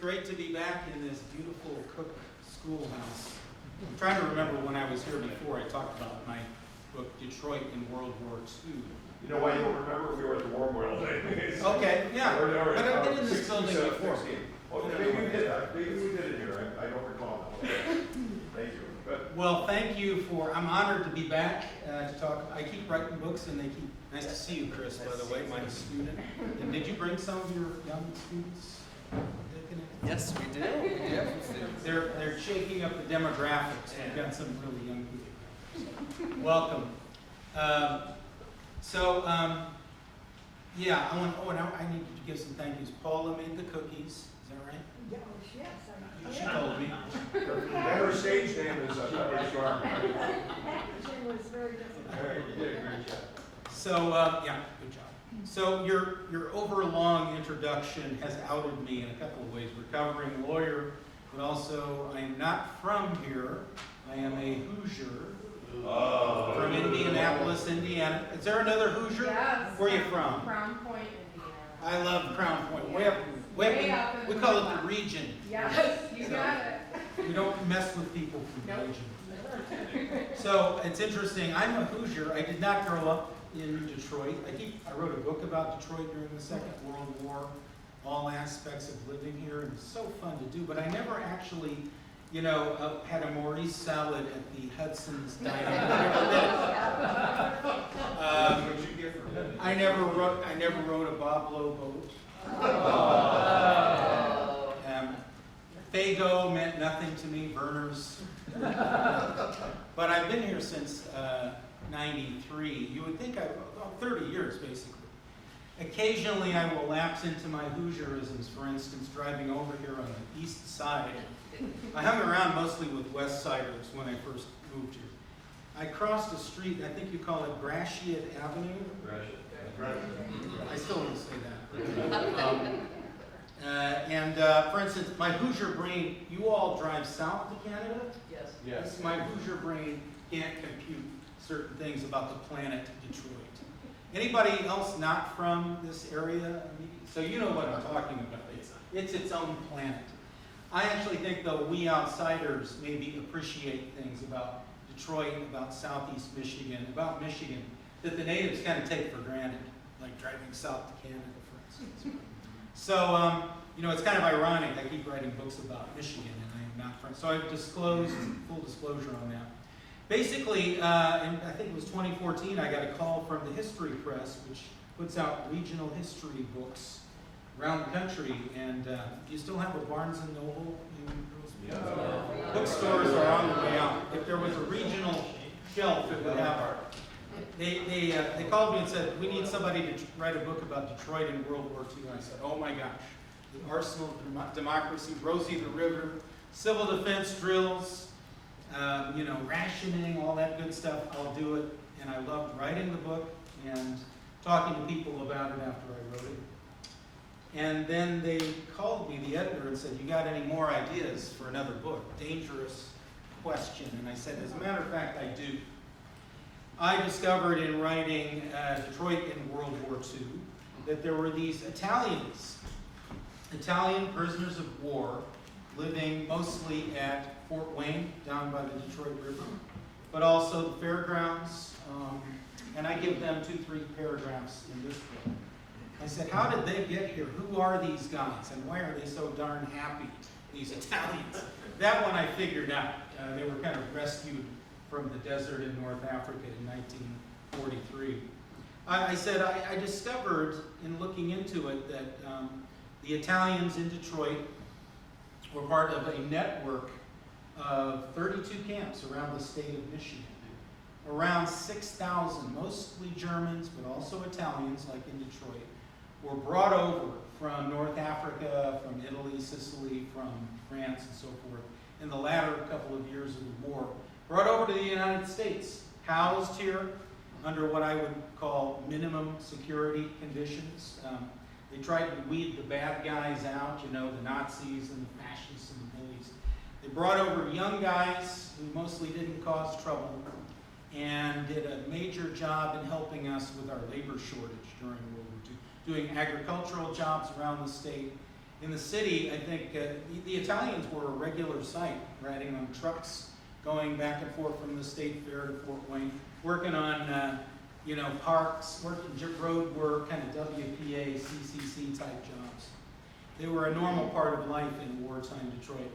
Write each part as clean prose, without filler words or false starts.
great to be back in this beautiful Cook schoolhouse. I'm trying to remember when I was here before. I talked about my book, Detroit in World War II. You know why you don't remember? We were at the War Memorial Day. Okay, yeah. But I've been in this building before. Well, maybe we did. Maybe we did it here. I don't recall. Thank you. But, well, thank you for, I'm honored to be back to talk. I keep writing books and they keep, nice to see you, Chris, by the way, my student. And did you bring some of your young students? Yes, we do. Yeah. They're shaking up the demographics. We've got some really young people. Welcome. Yeah, I need to give some thank yous. Paula made the cookies. Is that right? Yes. She told me. her stage name is Pepper Sharp. Packaging was very difficult. You did a great job. So, yeah, good job. So your overlong introduction has outed me in a couple of ways. Recovering lawyer, but also I'm not from here. I am a Hoosier from Indianapolis, Indiana. Is there another Hoosier? Yes. Where are you from? Crown Point, Indiana. I love Crown Point. Way up in we the call it Midwest. the region. Yes, you So, got it. We don't mess with people from the Nope. region. So it's interesting. I'm a Hoosier. I did not grow up in Detroit. I wrote a book about Detroit during the Second World War, all aspects of living here, and it's so fun to do. But I never actually, had a Maurice salad at the Hudson's Diner. I never rode a Bob Lowe boat. Fago meant nothing to me, Burners. But I've been here since 93. You would think 30 years, basically. Occasionally I will lapse into my Hoosierisms, for instance, driving over here on the east side. I hung around mostly with West Siders when I first moved here. I crossed a street, I think you call it Gratiot Avenue. I still don't say that. For instance, my Hoosier brain, you all drive south to Canada? Yes. My Hoosier brain can't compute certain things about the planet Detroit. Anybody else not from this area? So you know what I'm talking about. It's its own planet. I actually think, though, we outsiders maybe appreciate things about Detroit, about Southeast Michigan, about Michigan, that the natives kind of take for granted, like driving south to Canada, for instance. So, it's kind of ironic. I keep writing books about Michigan, and I am not from. So I've disclosed, full disclosure on that. Basically, I think it was 2014, I got a call from the History Press, which puts out regional history books around the country. And do you still have a Barnes & Noble? Bookstores are on the way out. If there was a regional shelf, it would have our. They called me and said, we need somebody to write a book about Detroit in World War II. And I said, oh my gosh, the arsenal of democracy, Rosie the River, civil defense drills, rationing, all that good stuff. I'll do it. And I loved writing the book and talking to people about it after I wrote it. And then they called me, the editor, and said, you got any more ideas for another book? Dangerous question. And I said, as a matter of fact, I do. I discovered in writing Detroit in World War II that there were these Italian prisoners of war living mostly at Fort Wayne, down by the Detroit River, but also the fairgrounds. And I give them 2-3 paragraphs in this book. I said, how did they get here? Who are these guys? And why are they so darn happy, these Italians? That one I figured out. They were kind of rescued from the desert in North Africa in 1943. I said, I discovered in looking into it that the Italians in Detroit were part of a network of 32 camps around the state of Michigan. Around 6,000, mostly Germans, but also Italians, like in Detroit, were brought over from North Africa, from Italy, Sicily, from France, and so forth, in the latter couple of years of the war, brought over to the United States, housed here under what I would call minimum security conditions. They tried to weed the bad guys out, the Nazis and the fascists and the bullies. They brought over young guys who mostly didn't cause trouble and did a major job in helping us with our labor shortage during World War II, doing agricultural jobs around the state. In the city, I think the Italians were a regular sight, riding on trucks, going back and forth from the State Fair to Fort Wayne, working on, parks, working road work, kind of WPA, CCC type jobs. They were a normal part of life in wartime Detroit.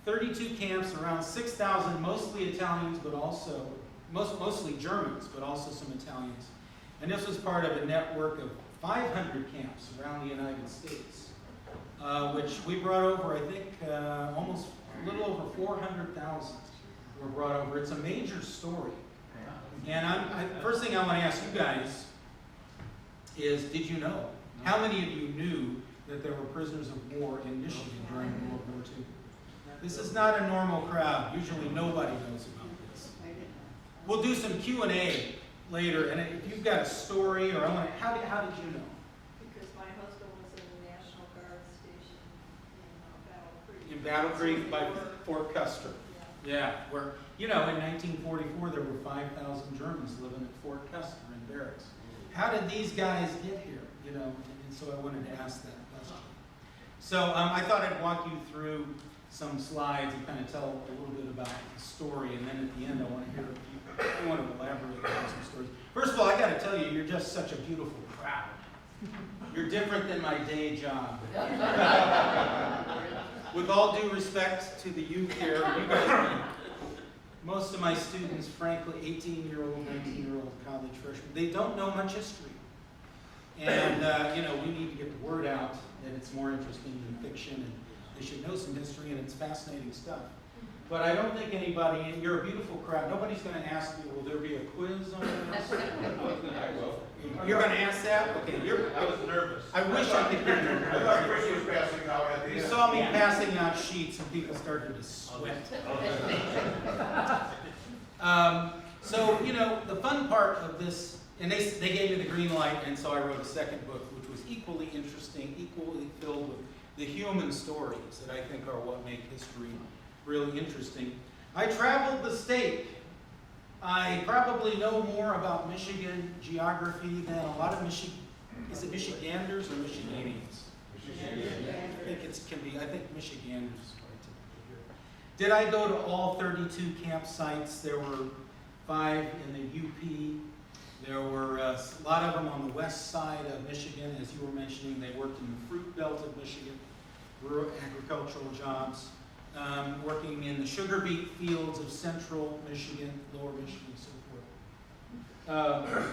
32 camps, around 6,000, mostly Italians, but also, mostly Germans, but also some Italians. And this was part of a network of 500 camps around the United States, which we brought over, I think, almost a little over 400,000 were brought over. It's a major story. And first thing I want to ask you guys is, did you know? How many of you knew that there were prisoners of war in Michigan during World War II? This is not a normal crowd. Usually nobody knows about this. We'll do some Q&A later, and if you've got a story or how did you know? Because my husband was in the National Guard station in Battle Creek. In Battle Creek by Fort Custer. Yeah, where, in 1944 there were 5,000 Germans living at Fort Custer in barracks. How did these guys get here? And so I wanted to ask that question. So I thought I'd walk you through some slides and kind of tell a little bit about the story, and then at the end I want to hear if you want to elaborate on some stories. First of all, I got to tell you, you're just such a beautiful crowd. You're different than my day job. With all due respect to the youth here, you guys, most of my students, frankly, 18-year-old, 19-year-old college freshmen, they don't know much history. And, we need to get the word out that it's more interesting than fiction, and they should know some history, and it's fascinating stuff. But I don't think anybody, you're a beautiful crowd. Nobody's going to ask me, will there be a quiz on this? I will. You're going to ask that? Okay, I was nervous. I wish I could hear you. I thought Chris was passing out at the end. You saw me passing out sheets and people started to sweat. So, the fun part of this, and they gave me the green light, and so I wrote a second book, which was equally interesting, equally filled with the human stories that I think are what make history really interesting. I traveled the state. I probably know more about Michigan geography than a lot of is it Michiganders or Michiganians? I think Michiganders is quite typical here. Did I go to all 32 campsites? There were 5 in the UP. There were a lot of them on the west side of Michigan, as you were mentioning. They worked in the fruit belt of Michigan, rural agricultural jobs, working in the sugar beet fields of central Michigan, lower Michigan, so forth.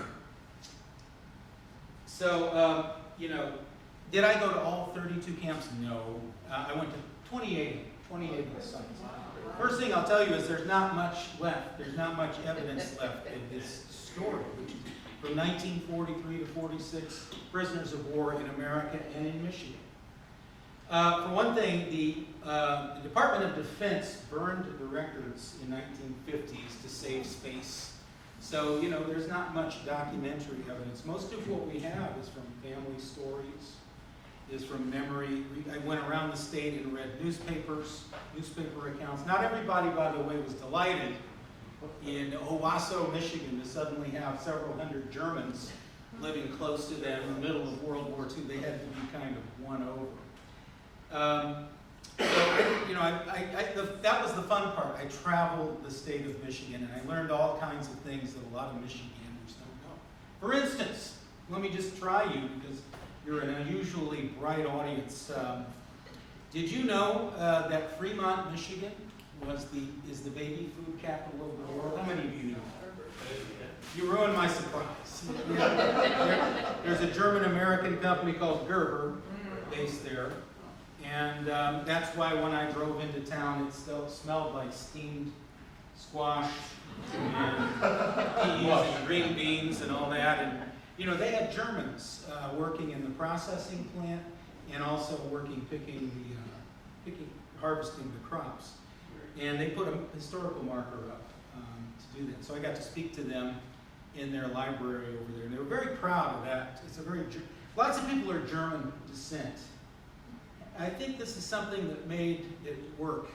Did I go to all 32 camps? No. I went to 28 of the sites. First thing I'll tell you is there's not much left. There's not much evidence left in this story, which is from 1943 to 46, prisoners of war in America and in Michigan. For one thing, the Department of Defense burned the records in 1950s to save space. So, there's not much documentary evidence. Most of what we have is from family stories, is from memory. I went around the state and read newspaper accounts. Not everybody, by the way, was delighted in Owasso, Michigan, to suddenly have several hundred Germans living close to them in the middle of World War II. They had to be kind of won over. That was the fun part. I traveled the state of Michigan, and I learned all kinds of things that a lot of Michiganders don't know. For instance, let me just try you, because you're an unusually bright audience. Did you know that Fremont, Michigan, is the baby food capital of the world? How many of you know? You ruined my surprise. There's a German-American company called Gerber based there. And that's why when I drove into town, it still smelled like steamed squash and peas and green beans and all that. And, they had Germans working in the processing plant and also working harvesting the crops. And they put a historical marker up to do that. So I got to speak to them in their library over there. And they were very proud of that. Lots of people are German descent. I think this is something that made it work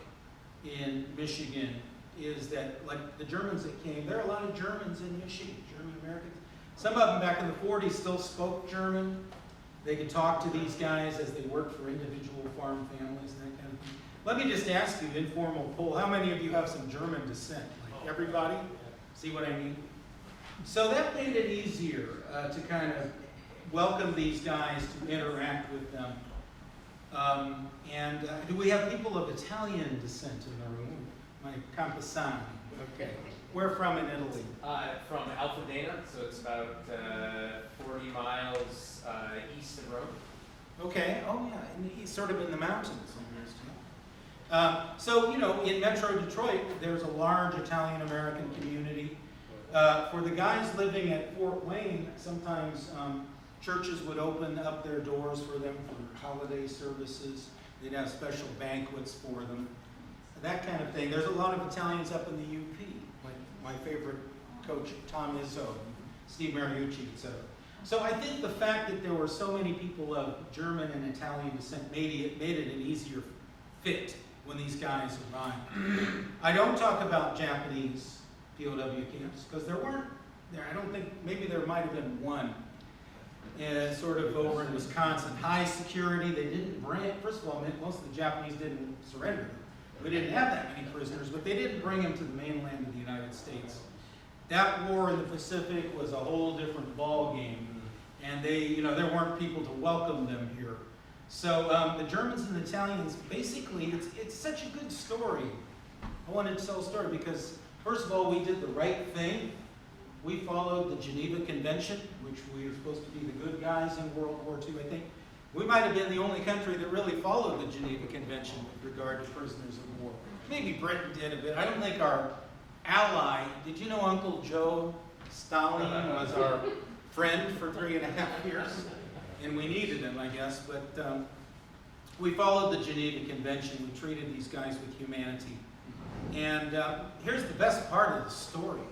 in Michigan, is that, like the Germans that came, there are a lot of Germans in Michigan, German Americans. Some of them back in the 40s still spoke German. They could talk to these guys as they work for individual farm families and that kind of thing. Let me just ask you, informal poll, how many of you have some German descent? Like everybody? See what I mean? So that made it easier to kind of welcome these guys, to interact with them. Do we have people of Italian descent in the room? My Campesani. Okay. Where from in Italy? From Alfadena, so it's about 40 miles east of Rome. Okay. Oh, yeah. And he's sort of in the mountains almost. Yeah. So, you know, in Metro Detroit, there's a large Italian-American community. For the guys living at Fort Wayne, sometimes churches would open up their doors for them for holiday services. They'd have special banquets for them. That kind of thing. There's a lot of Italians up in the UP, like my favorite coach, Tom Izzo, Steve Mariucci, etc. So I think the fact that there were so many people of German and Italian descent made it an easier fit when these guys arrived. I don't talk about Japanese POW camps because there weren't there. I don't think, maybe there might have been one. Sort of over in Wisconsin. High security, they didn't bring it. First of all, most of the Japanese didn't surrender. We didn't have that many prisoners, but they didn't bring them to the mainland of the United States. That war in the Pacific was a whole different ball game, and they, you know, there weren't people to welcome them here. So the Germans and the Italians, basically, it's such a good story. I wanted to tell a story because, first of all, we did the right thing. We followed the Geneva Convention, which we were supposed to be the good guys in World War II, I think. We might have been the only country that really followed the Geneva Convention with regard to prisoners of war. Maybe Britain did a bit. I don't think our ally, did you know Uncle Joe Stalin was our friend for 3.5 years? And we needed him, I guess. But we followed the Geneva Convention. We treated these guys with humanity. And here's the best part of the story.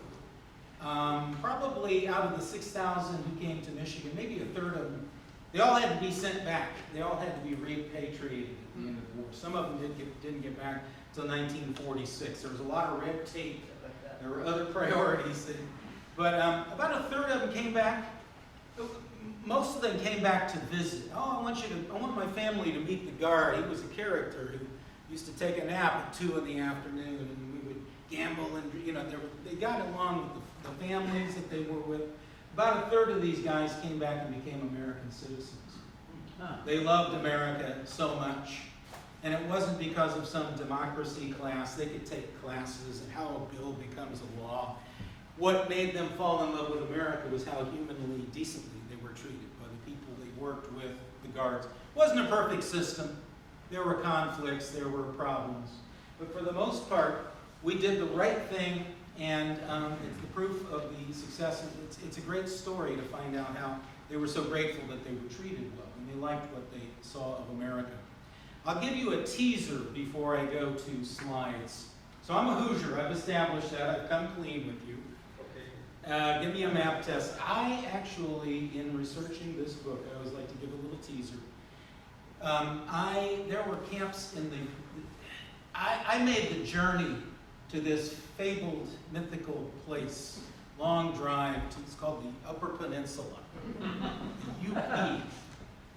Probably out of the 6,000 who came to Michigan, maybe a third of them, they all had to be sent back. They all had to be repatriated at the end of the war. Some of them didn't get back until 1946. There was a lot of red tape. There were other priorities. But about a third of them came back. Most of them came back to visit. Oh, I want my family to meet the guard. He was a character who used to take a nap at 2 in the afternoon, and we would gamble, and you know, they got along with the families that they were with. About a third of these guys came back and became American citizens. They loved America so much. And it wasn't because of some democracy class. They could take classes and how a bill becomes a law. What made them fall in love with America was how humanly, decently they were treated by the people they worked with, the guards. It wasn't a perfect system. There were conflicts, there were problems. But for the most part, we did the right thing, and it's the proof of the success. It's a great story to find out how they were so grateful that they were treated well, and they liked what they saw of America. I'll give you a teaser before I go to slides. So I'm a Hoosier. I've established that. I've come clean with you. Give me a map test. I actually, in researching this book, I always like to give a little teaser. There were camps in the... I made the journey to this fabled, mythical place. Long drive. It's called the Upper Peninsula. The UP.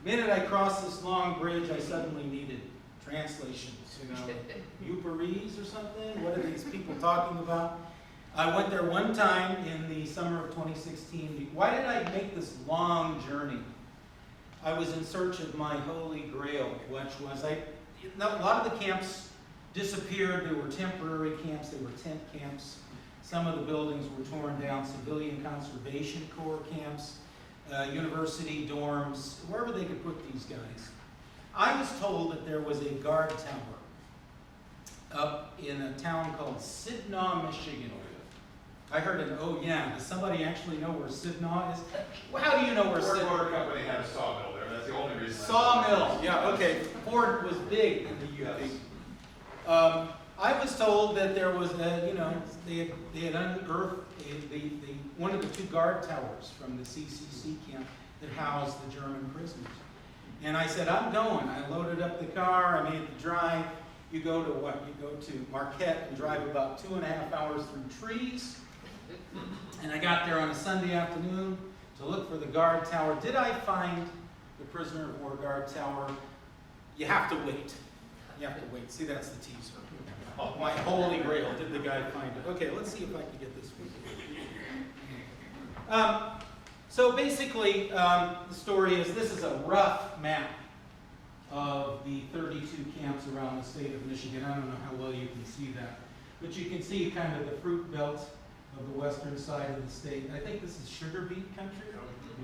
The minute I crossed this long bridge, I suddenly needed translations. You know, Uparese or something? What are these people talking about? I went there one time in the summer of 2016. Why did I make this long journey? I was in search of my holy grail, which was a lot of the camps disappeared. They were temporary camps. They were tent camps. Some of the buildings were torn down. Civilian Conservation Corps camps, university dorms, wherever they could put these guys. I was told that there was a guard tower up in a town called Sidnaw, Michigan. I heard an oh yeah. Does somebody actually know where Sidnaw is? Well, how do you know where Ford Sidnaw Motor Company had a sawmill there. That's the only reason. Sawmill, yeah, okay. Ford was big in the UP. Yes. I was told that there was a, you know, they had unearthed one of the 2 guard towers from the CCC camp that housed the German prisoners. And I said, I'm going. I loaded up the car. I made the drive. You go to what? You go to Marquette and drive about 2.5 hours through trees. And I got there on a Sunday afternoon to look for the guard tower. Did I find the prisoner of war guard tower. You have to wait. You have to wait. See, that's the teaser. Oh, my holy grail. Did the guy find it? Okay, let's see if I can get this for you. So basically, the story is this is a rough map of the 32 camps around the state of Michigan. I don't know how well you can see that, but you can see kind of the fruit belt of the western side of the state. I think this is sugar beet country.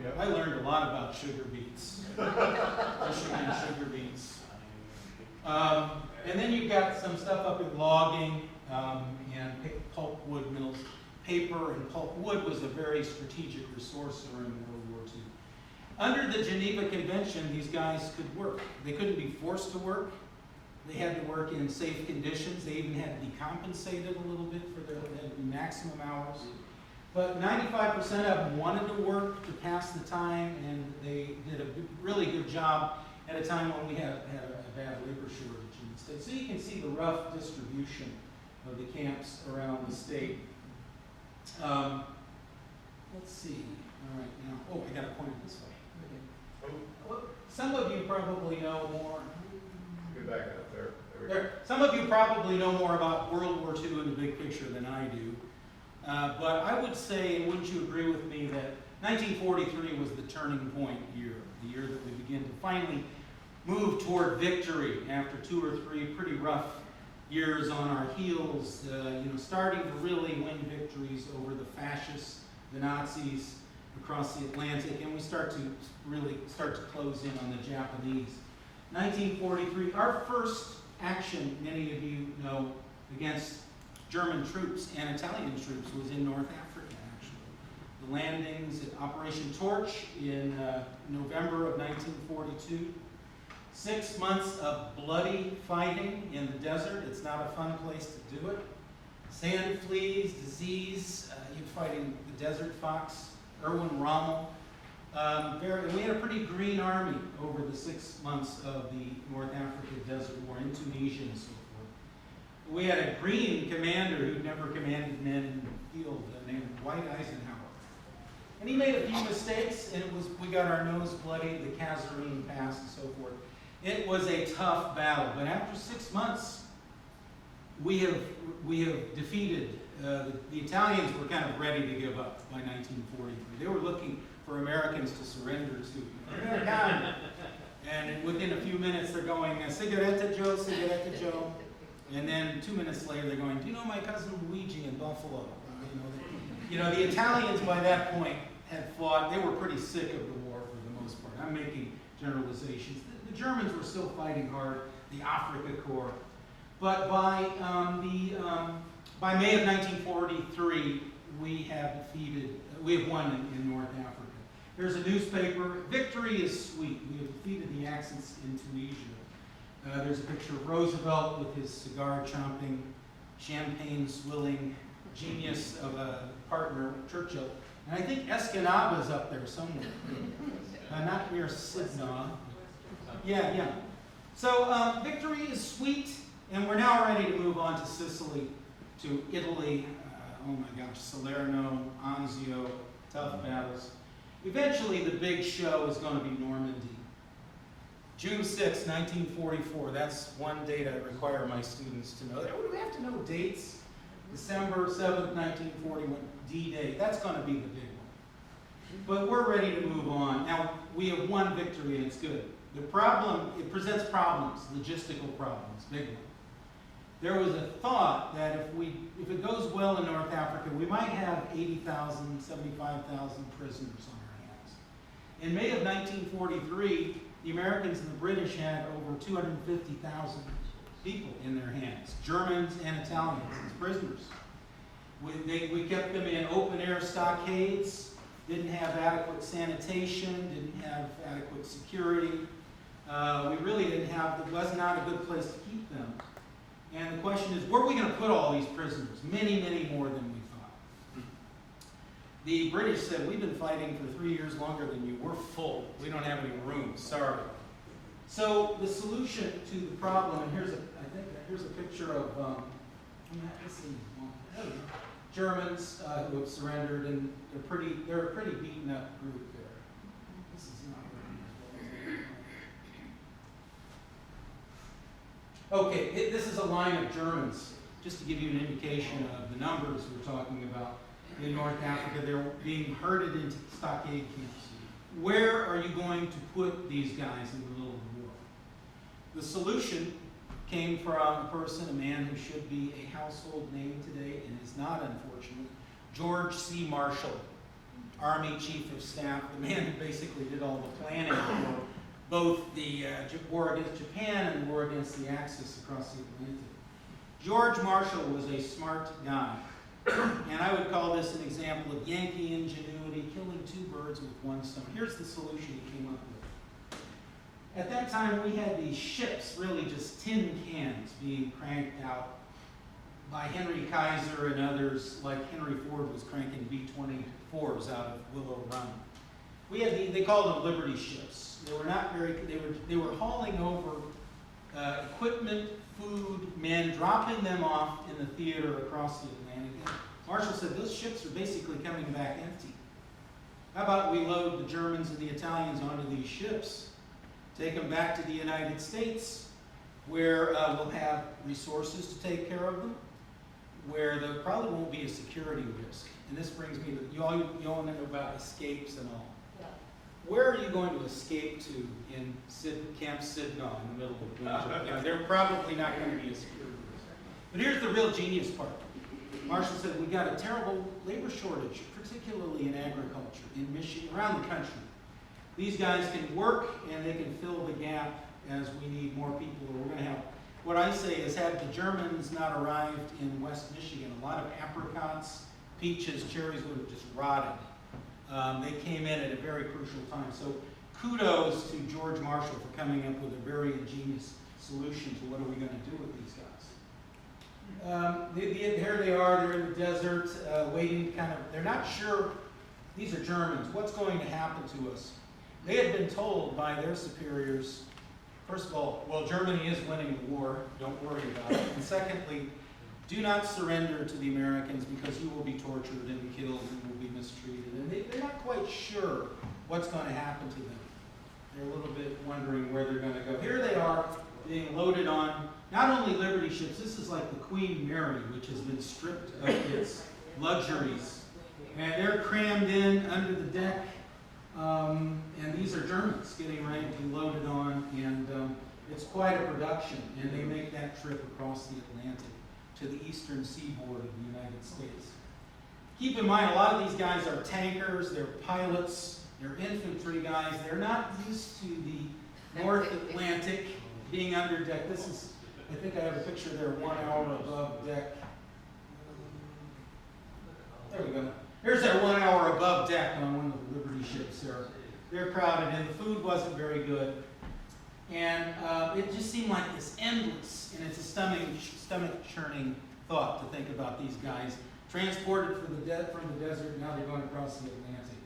Yeah. I learned a lot about sugar beets, Michigan sugar beets. And then you've got some stuff up in logging and pulpwood mills. Paper and pulpwood was a very strategic resource during World War II. Under the Geneva Convention, these guys could work. They couldn't be forced to work. They had to work in safe conditions. They even had to be compensated a little bit for their maximum hours. But 95% of them wanted to work to pass the time, and they did a really good job at a time when we had a bad labor shortage in the state. So you can see the rough distribution of the camps around the state. Let's see. All right, now, oh, I got to point it this way. Well, some of you probably know more. Get back up there. There we go. Some of you probably know more about World War II in the big picture than I do. But I would say, and wouldn't you agree with me, that 1943 was the turning point year, the year that we begin to finally move toward victory after 2 or 3 pretty rough years on our heels, starting to really win victories over the fascists, the Nazis across the Atlantic, and we start to close in on the Japanese. 1943, our first action, many of you know, against German troops and Italian troops was in North Africa, actually. The landings at Operation Torch in November of 1942. 6 months of bloody fighting in the desert. It's not a fun place to do it. Sand fleas, disease, you're fighting the desert fox, Erwin Rommel. We had a pretty green army over the 6 months of the North Africa Desert War in Tunisia and so forth. We had a green commander who'd never commanded men in the field named Dwight Eisenhower. And he made a few mistakes, and we got our nose bloody, the Kasserine Pass and so forth. It was a tough battle, but after 6 months, we have defeated, the Italians were kind of ready to give up by 1943. They were looking for Americans to surrender to. And within a few minutes, they're going, Cigaretta Joe, Cigaretta Joe. And then 2 minutes later, they're going, do you know my cousin Luigi in Buffalo? The Italians by that point had fought, they were pretty sick of the war for the most part. I'm making generalizations. The Germans were still fighting hard, the Afrika Korps. But by May of 1943, we have won in North Africa. There's a newspaper, victory is sweet. We have defeated the Axis in Tunisia. There's a picture of Roosevelt with his cigar chomping, champagne swilling genius of a partner, Churchill. And I think Escanaba's up there somewhere. Not near Sidna. Yeah. So victory is sweet, and we're now ready to move on to Sicily, to Italy. Oh my gosh, Salerno, Anzio, tough battles. Eventually, the big show is going to be Normandy. June 6, 1944. That's one date I require my students to know. We have to know dates. December 7th, 1941, D-Day. That's going to be the big one. But we're ready to move on. Now, we have won victory, and it's good. The problem, it presents problems, logistical problems, big one. There was a thought that if it goes well in North Africa, we might have 80,000, 75,000 prisoners on our hands. In May of 1943, the Americans and the British had over 250,000 people in their hands, Germans and Italians as prisoners. We kept them in open-air stockades, didn't have adequate sanitation, didn't have adequate security. We really didn't have, it was not a good place to keep them. And the question is, where are we going to put all these prisoners? Many, many more than we thought. The British said, we've been fighting for 3 years longer than you. We're full. We don't have any room. Sorry. So the solution to the problem, and here's a picture of Germans who have surrendered, and they're a pretty beaten up group there. This is not Okay, this is a line of Germans, just to give you an indication of the numbers we're talking about. In North Africa, they're being herded into stockade camps. Where are you going to put these guys in the middle of the war? The solution came from a person, a man who should be a household name today and is not, unfortunately, George C. Marshall, Army Chief of Staff, the man who basically did all the planning for both the war against Japan and the war against the Axis across the Atlantic. George Marshall was a smart guy, and I would call this an example of Yankee ingenuity, killing two birds with one stone. Here's the solution he came up with. At that time, we had these ships, really just tin cans, being cranked out by Henry Kaiser and others, like Henry Ford was cranking B-24s out of Willow Run. We had they called them Liberty ships. They were not very. They were hauling over equipment, food, men, dropping them off in the theater across the Atlantic. And Marshall said those ships are basically coming back empty. How about we load the Germans and the Italians onto these ships, take them back to the United States, where we'll have resources to take care of them, where there probably won't be a security risk. And this brings me to, you all know about escapes and all. Yeah. Where are you going to escape to in Camp Sidnall in the middle of winter? You know, they're probably not going to be a security risk. But here's the real genius part. Marshall said, we got a terrible labor shortage, particularly in agriculture, in Michigan, around the country. These guys can work and they can fill the gap as we need more people, or we're going to have. What I say is, had the Germans not arrived in West Michigan, a lot of apricots, peaches, cherries would have just rotted. They came in at a very crucial time. So kudos to George Marshall for coming up with a very ingenious solution to what are we going to do with these guys. Here they are, they're in the desert, waiting they're not sure, these are Germans, what's going to happen to us? They had been told by their superiors, first of all, well, Germany is winning the war, don't worry about it. And secondly, do not surrender to the Americans because you will be tortured and killed and will be mistreated. And they're not quite sure what's going to happen to them. They're a little bit wondering where they're going to go. Here they are being loaded on not only Liberty ships, this is like the Queen Mary, which has been stripped of its luxuries. And they're crammed in under the deck. And these are Germans getting ready to be loaded on. And it's quite a production. And they make that trip across the Atlantic to the eastern seaboard of the United States. Keep in mind, a lot of these guys are tankers, they're pilots, they're infantry guys. They're not used to the North Atlantic being under deck. This is, I think I have a picture there, 1 hour above deck. There we go. Here's our 1 hour above deck on one of the Liberty ships. They're crowded and the food wasn't very good. And it just seemed like this endless, and it's a stomach-churning thought to think about these guys transported from the desert, now they're going across the Atlantic.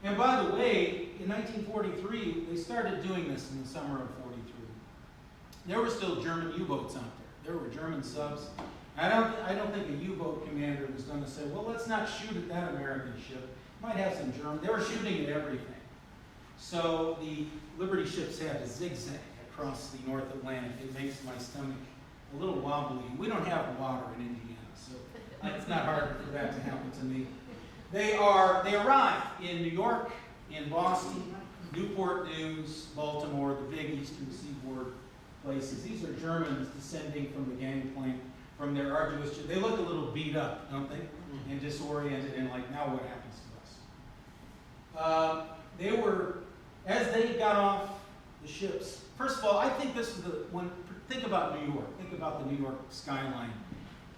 And by the way, in 1943, they started doing this in the summer of 43. There were still German U-boats out there. There were German subs. I don't think a U-boat commander was going to say, well, let's not shoot at that American ship. Might have some German. They were shooting at everything. So the Liberty ships had to zigzag across the North Atlantic. It makes my stomach a little wobbly. We don't have water in Indiana, so it's not hard for that to happen to me. They arrive in New York, in Boston, Newport News, Baltimore, the big eastern seaboard places. These are Germans descending from the gangplank from their arduous journey. They look a little beat up, don't they? And disoriented, and like, now what happens to us? They were, as they got off the ships, first of all, I think this is the one, think about New York, think about the New York skyline.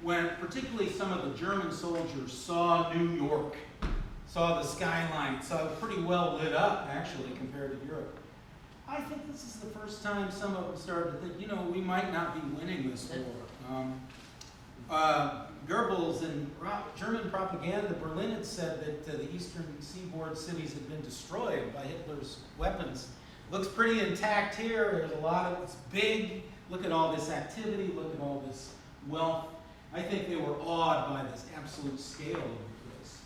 When particularly some of the German soldiers saw New York, saw the skyline, saw it pretty well lit up, actually, compared to Europe. I think this is the first time some of them started to think, you know, we might not be winning this war. Goebbels and German propaganda, Berlin had said that the eastern seaboard cities had been destroyed by Hitler's weapons. Looks pretty intact here. There's a lot of, it's big. Look at all this activity. Look at all this wealth. I think they were awed by this absolute scale of the place.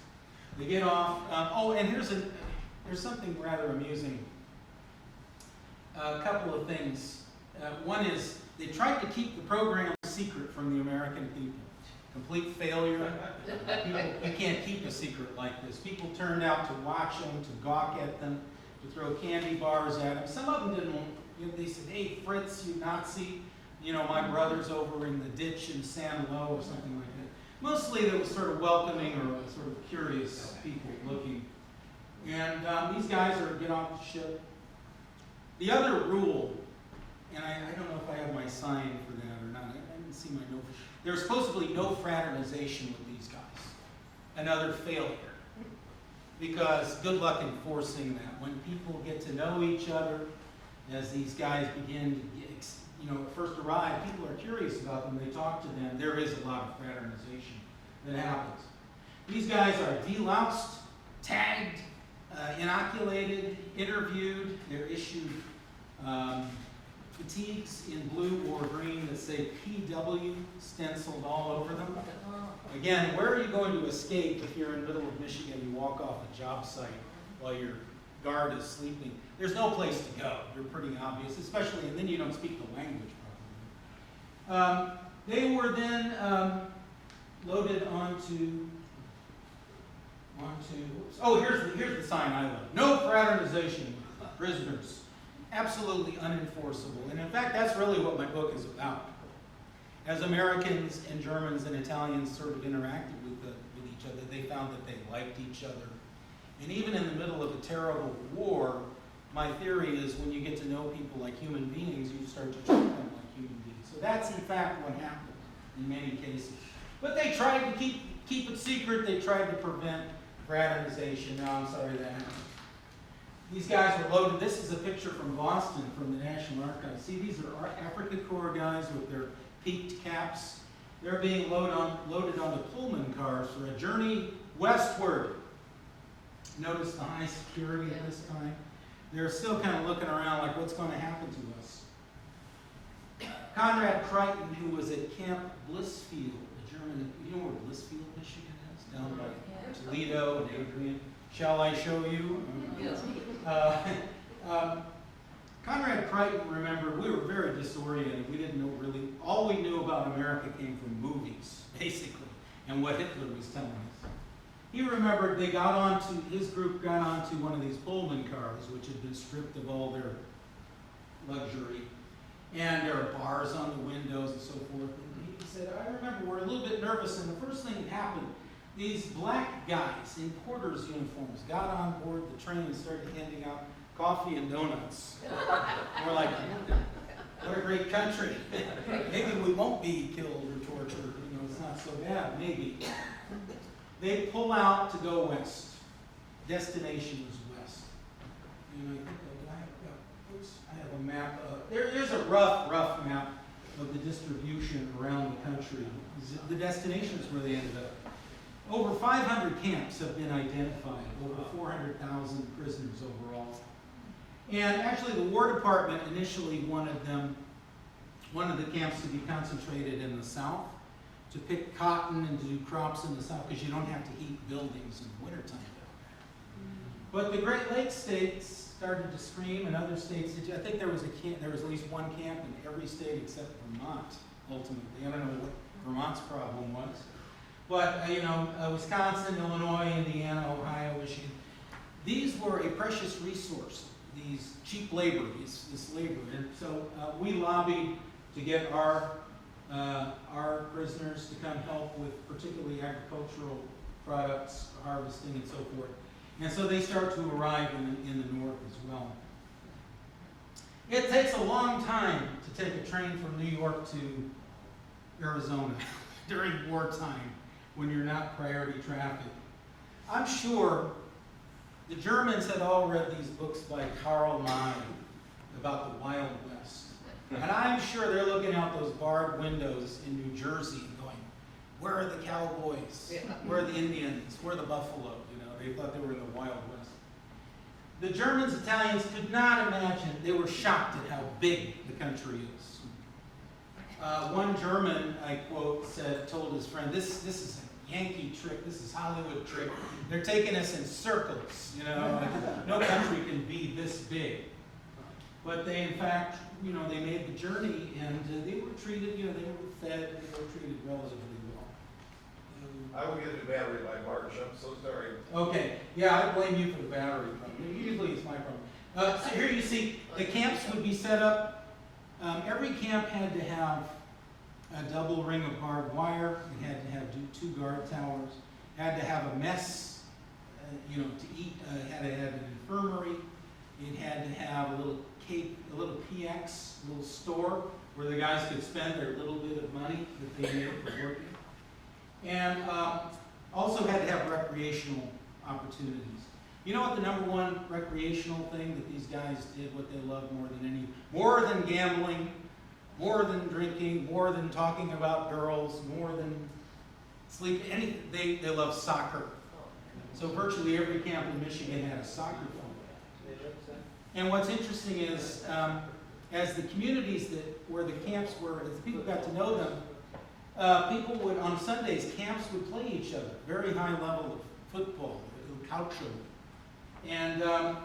They get off. And there's something rather amusing. A couple of things. One is They tried to keep the program secret from the American people. Complete failure. You can't keep a secret like this. People turned out to watch them, to gawk at them, to throw candy bars at them. Some of them didn't. They said, "Hey, Fritz, you Nazi. You know, my brother's over in the ditch in San Lo," or something like that. Mostly it was sort of welcoming or sort of curious people looking. And these guys are get off the ship. The other rule, and I don't know if I have my sign for that or not. I didn't see my note. There's supposedly no fraternization with these guys. Another failure. Because good luck enforcing that. When people get to know each other, as these guys begin to get, first arrive, people are curious about them, they talk to them, there is a lot of fraternization that happens. These guys are deloused, tagged, inoculated, interviewed, they're issued fatigues in blue or green that say PW stenciled all over them. Again, where are you going to escape if you're in the middle of Michigan, you walk off a job site while your guard is sleeping? There's no place to go. They're pretty obvious, especially, and then you don't speak the language properly. They were then loaded onto whoops. Oh, here's the sign I love. No fraternization, prisoners. Absolutely unenforceable. And in fact, that's really what my book is about. As Americans and Germans and Italians sort of interacted with each other, they found that they liked each other. And even in the middle of a terrible war, my theory is when you get to know people like human beings, you start to treat them like human beings. So that's in fact what happened in many cases. But they tried to keep it secret. They tried to prevent fraternization. No, I'm sorry that happened. These guys were loaded. This is a picture from Boston from the National Archives. See, these are Africa Corps guys with their peaked caps. They're being loaded onto Pullman cars for a journey westward. Notice the high security at this time. They're still kind of looking around like, what's going to happen to us? Conrad Crichton, who was at Camp Blissfield, the German, you know where Blissfield, Michigan is? Down by Toledo and Adrian. Shall I show you? Yes. Conrad Crichton, remember, we were very disoriented. We didn't know really, all we knew about America came from movies, basically, and what Hitler was telling us. He remembered his group got onto one of these Pullman cars, which had been stripped of all their luxury, and there are bars on the windows and so forth. And he said, I remember we're a little bit nervous, and the first thing that happened, these black guys in porters' uniforms got on board the train and started handing out coffee and donuts. We're like, what a great country. Maybe we won't be killed or tortured. It's not so bad, maybe. They pull out to go west. Destination is west. And I have a map. There is a rough map of the distribution around the country. The destination is where they ended up. Over 500 camps have been identified, over 400,000 prisoners overall. And actually the War Department initially wanted the camps to be concentrated in the south, to pick cotton and to do crops in the south, because you don't have to heat buildings in the wintertime. But the Great Lakes states started to scream, and other states did too. I think there was at least one camp in every state except Vermont, ultimately. I don't know what Vermont's problem was. But, Wisconsin, Illinois, Indiana, Ohio, Michigan, these were a precious resource, these cheap labor, this labor. And so we lobbied to get our prisoners to come help with particularly agricultural products, harvesting and so forth. And so they start to arrive in the north as well. It takes a long time to take a train from New York to Arizona during wartime, when you're not priority traffic. I'm sure the Germans had all read these books by Karl May about the Wild West. And I'm sure they're looking out those barred windows in New Jersey and going, where are the cowboys? Where are the Indians? Where are the buffalo? They thought they were in the Wild West. The Germans, Italians could not imagine, they were shocked at how big the country is. One German, I quote, told his friend, this is a Yankee trick, this is Hollywood trick. They're taking us in circles, no country can be this big. But they, in fact, you know, they made the journey, and they were treated, you know, they were fed, they were treated relatively well. I will get a new battery by March, I'm so sorry. Okay, yeah, I blame you for the battery problem. Usually it's my problem. So here you see, the camps would be set up. Every camp had to have a double ring of barbed wire. It had to have two guard towers. Had to have a mess, you know, to eat. Had to have an infirmary. It had to have a little PX, a little store where the guys could spend their little bit of money that they made for working. And also had to have recreational opportunities. You know what the number one recreational thing that these guys did, what they loved more than gambling, more than drinking, more than talking about girls, more than sleeping, anything, they loved soccer. So virtually every camp in Michigan had a soccer field. And what's interesting is, as the communities where the camps were, as people got to know them, people would, on Sundays, camps would play each other, very high level of football, calcio. And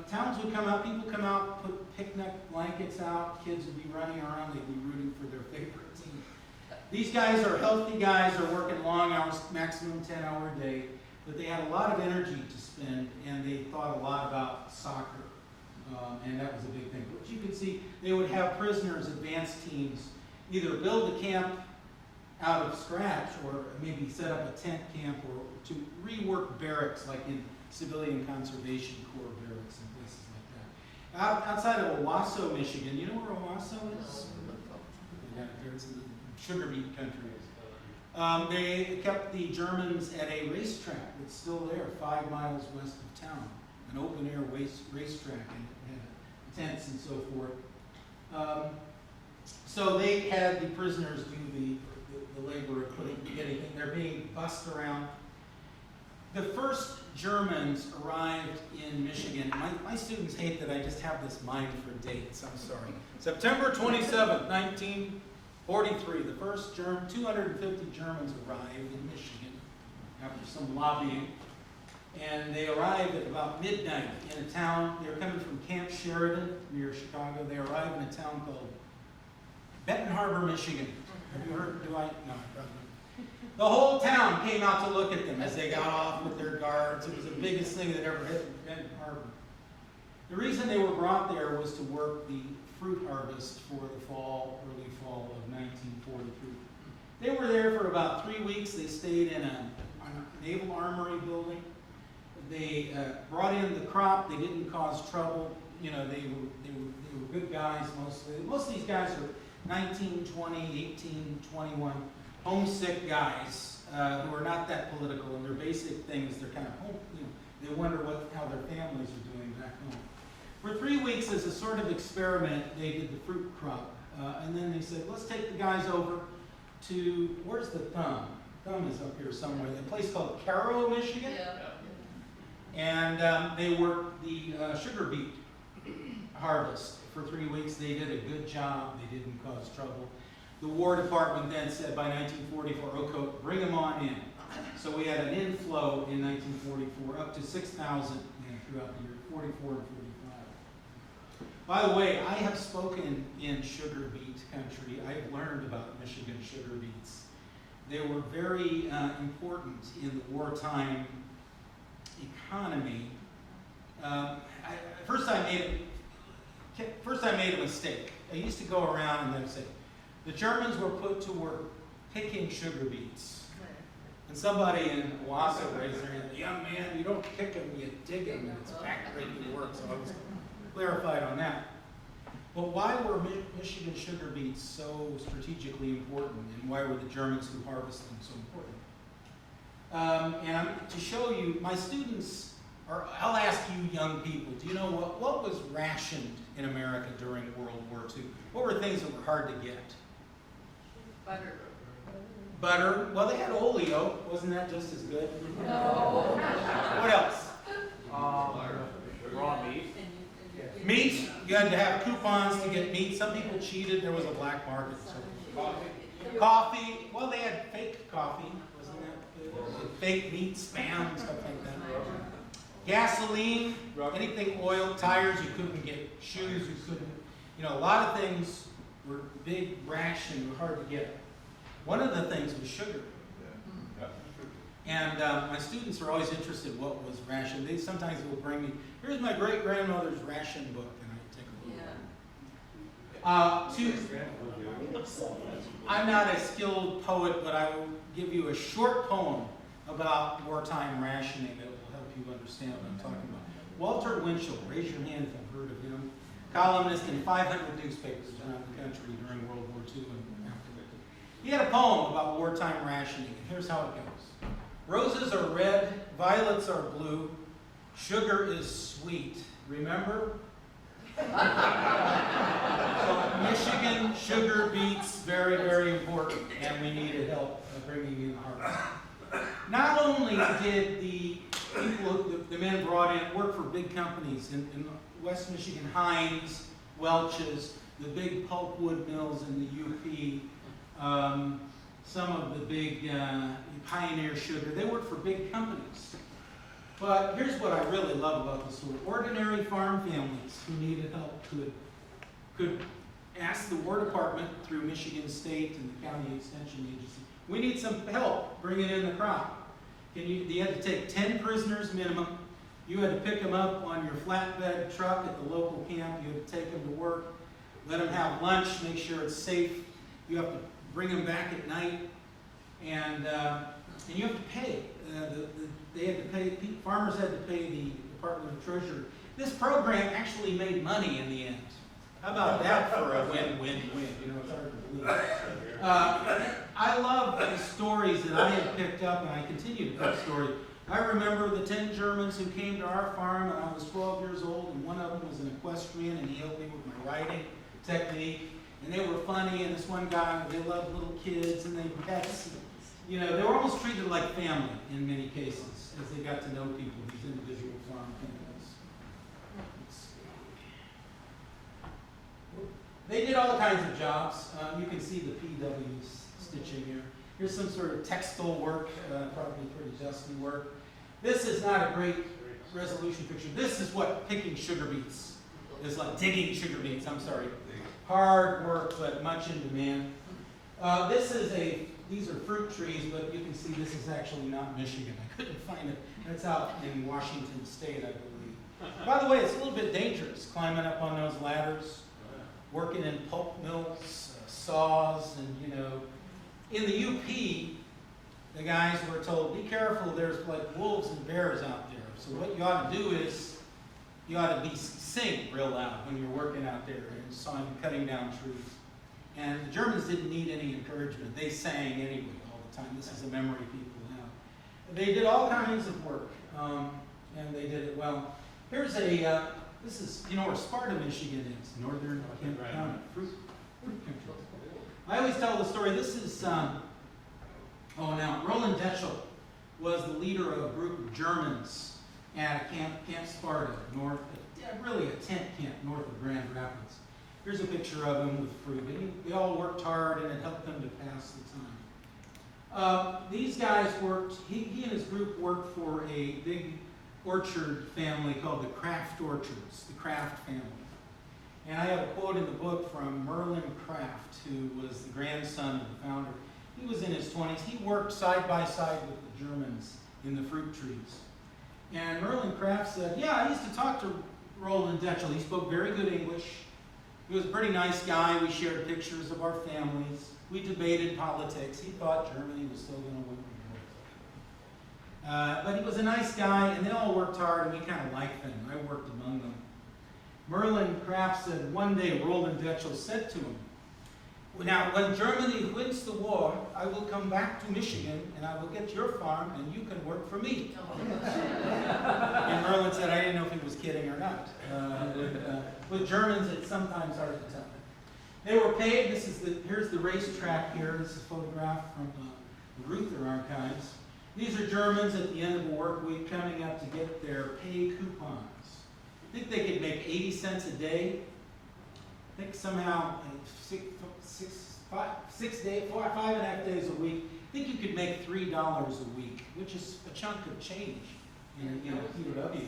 towns would come out, people come out, put picnic blankets out, kids would be running around, they'd be rooting for their favorite team. These guys are healthy guys, are working long hours, maximum 10-hour day, but they had a lot of energy to spend, and they thought a lot about soccer. And that was a big thing. But you can see, they would have prisoners, advanced teams, either build the camp out of scratch, or maybe set up a tent camp, or to rework barracks, like in Civilian Conservation Corps barracks and places like that. Outside of Owasso, Michigan, you know where Owasso is? Yeah, it's in the sugar beet country. They kept the Germans at a racetrack that's still there, 5 miles west of town, an open-air racetrack, and it had tents and so forth. So they had the prisoners do the labor of getting, they're being bussed around. The first Germans arrived in Michigan. My students hate that I just have this mind for dates, I'm sorry. September 27th, 1943, the first 250 Germans arrived in Michigan after some lobbying. And they arrived at about midnight in a town. They were coming from Camp Sheridan near Chicago. They arrived in a town called Benton Harbor, Michigan. Have you heard? No, probably not. The whole town came out to look at them as they got off with their guards. It was the biggest thing that ever hit Benton Harbor. The reason they were brought there was to work the fruit harvest for the early fall of 1943. They were there for about 3 weeks. They stayed in a naval armory building. They brought in the crop. They didn't cause trouble. You know, they were good guys mostly. Most of these guys are 19, 20, 18, 21, homesick guys who are not that political. And their basic thing is they're kind of home. You know, they wonder how their families are doing back home. For 3 weeks, as a sort of experiment, they did the fruit crop, and then they said, let's take the guys over to where's the thumb? Thumb is up here somewhere. A place called Cairo, Michigan. Yeah. And they worked the sugar beet harvest for 3 weeks. They did a good job. They didn't cause trouble. The War Department then said by 1944, okay, bring them on in. So we had an inflow in 1944 up to 6,000 throughout the year, 44 and 45. By the way, I have spoken in sugar beet country. I've learned about Michigan sugar beets. They were very important in the wartime economy. First I made a mistake. I used to go around and then say, the Germans were put to work picking sugar beets. And somebody in Owasso raised their hand, young man, you don't pick them, you dig them, and it's backbreaking work. So I was clarified on that. But why were Michigan sugar beets so strategically important, and why were the Germans who harvest them so important? And to show you, my students, or I'll ask you young people, do you know what was rationed in America during World War II? What were things that were hard to get? Butter. Butter. Well, they had oleo. Wasn't that just as good? No. What else? Raw meat. Meat. You had to have coupons to get meat. Some people cheated. There was a black market. So. Coffee. Well, they had fake coffee. Wasn't that good? Fake meat, spam, stuff like that. Gasoline. Anything oil. Tires you couldn't get. Shoes you couldn't. You know, a lot of things were big, ration, were hard to get. One of the things was sugar. And my students are always interested in what was ration. They sometimes will bring me, here's my great-grandmother's ration book, and I take a look. I'm not a skilled poet, but I will give you a short poem about wartime rationing that will help you understand what I'm talking about. Walter Winchell, raise your hand if you've heard of him, columnist in 500 newspapers around the country during World War II and afterward. He had a poem about wartime rationing, and here's how it goes. Roses are red, violets are blue, sugar is sweet. Remember? So Michigan, sugar, beets, very, very important, and we needed help bringing in harvest. Not only did the people, the men brought in, work for big companies in West Michigan, Heinz, Welch's, the big pulpwood mills in the UP, some of the big Pioneer Sugar, they work for big companies. But here's what I really love about this story. Ordinary farm families who needed help could ask the War Department through Michigan State and the County Extension Agency, we need some help bringing in the crop. You had to take 10 prisoners minimum. You had to pick them up on your flatbed truck at the local camp. You had to take them to work, let them have lunch, make sure it's safe. You have to bring them back at night, and you have to pay. They had to pay. Farmers had to pay the Department of Treasury. This program actually made money in the end. How about that for a win-win-win? You know, it's hard to believe. I love the stories that I had picked up, and I continue to tell stories. I remember the 10 Germans who came to our farm, and I was 12 years old, and one of them was an equestrian, and he helped me with my riding technique. And they were funny, and this one guy, they loved little kids, and they pets. You know, they were almost treated like family in many cases as they got to know people, these individual farm families. They did all kinds of jobs. You can see the POWs stitching here. Here's some sort of textile work, probably pretty dusty work. This is not a great resolution picture. This is what picking sugar beets is like, digging sugar beets, I'm sorry. Hard work, but much in demand. These are fruit trees, but you can see this is actually not Michigan. I couldn't find it. That's out in Washington State, I believe. By the way, it's a little bit dangerous climbing up on those ladders, working in pulp mills, saws, and you know. In the UP, the guys were told, be careful, there's like wolves and bears out there. So what you ought to do is, you ought to sing real loud when you're working out there and cutting down trees. And the Germans didn't need any encouragement. They sang anyway all the time. This is a memory people have. They did all kinds of work, and they did it well. Here's this is, you know where Sparta, Michigan is, northern Kent County, fruit country. I always tell the story, this is, now, Roland Detchel was the leader of a group of Germans at Camp Sparta, really a tent camp north of Grand Rapids. Here's a picture of him with fruit. They all worked hard, and it helped them to pass the time. These guys worked, he and his group worked for a big orchard family called the Kraft Orchards, the Kraft family. And I have a quote in the book from Merlin Kraft, who was the grandson of the founder. He was in his 20s. He worked side by side with the Germans in the fruit trees. And Merlin Kraft said, yeah, I used to talk to Roland Detchel. He spoke very good English. He was a pretty nice guy. We shared pictures of our families. We debated politics. He thought Germany was still going to win the war. But he was a nice guy, and they all worked hard, and we kind of liked them. I worked among them. Merlin Kraft said one day Roland Detchel said to him, now, when Germany wins the war, I will come back to Michigan, and I will get your farm, and you can work for me. And Merlin said, I didn't know if he was kidding or not. With Germans, it's sometimes hard to tell. They were paid. Here's the racetrack here. This is a photograph from the Ruther archives. These are Germans at the end of a work week coming up to get their pay coupons. I think they could make 80 cents a day. I think somehow 5.5 days a week. I think you could make $3 a week, which is a chunk of change in a POW camp.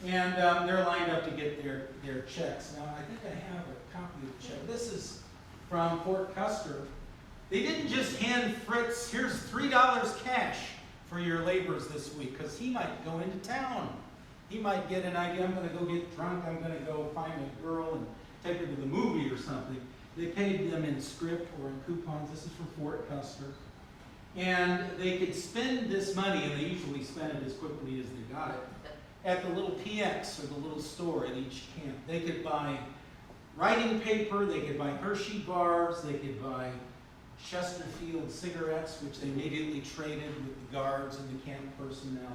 And they're lined up to get their checks. Now, I think I have a copy of the check. This is from Fort Custer. They didn't just hand Fritz, here's $3 cash for your labors this week, because he might go into town. He might get an idea, I'm going to go get drunk, I'm going to go find a girl and take her to the movie or something. They paid them in script or in coupons. This is from Fort Custer. And they could spend this money, and they usually spend it as quickly as they got it, at the little PX or the little store at each camp. They could buy writing paper, they could buy Hershey bars, they could buy Chesterfield cigarettes, which they immediately traded with the guards and the camp personnel.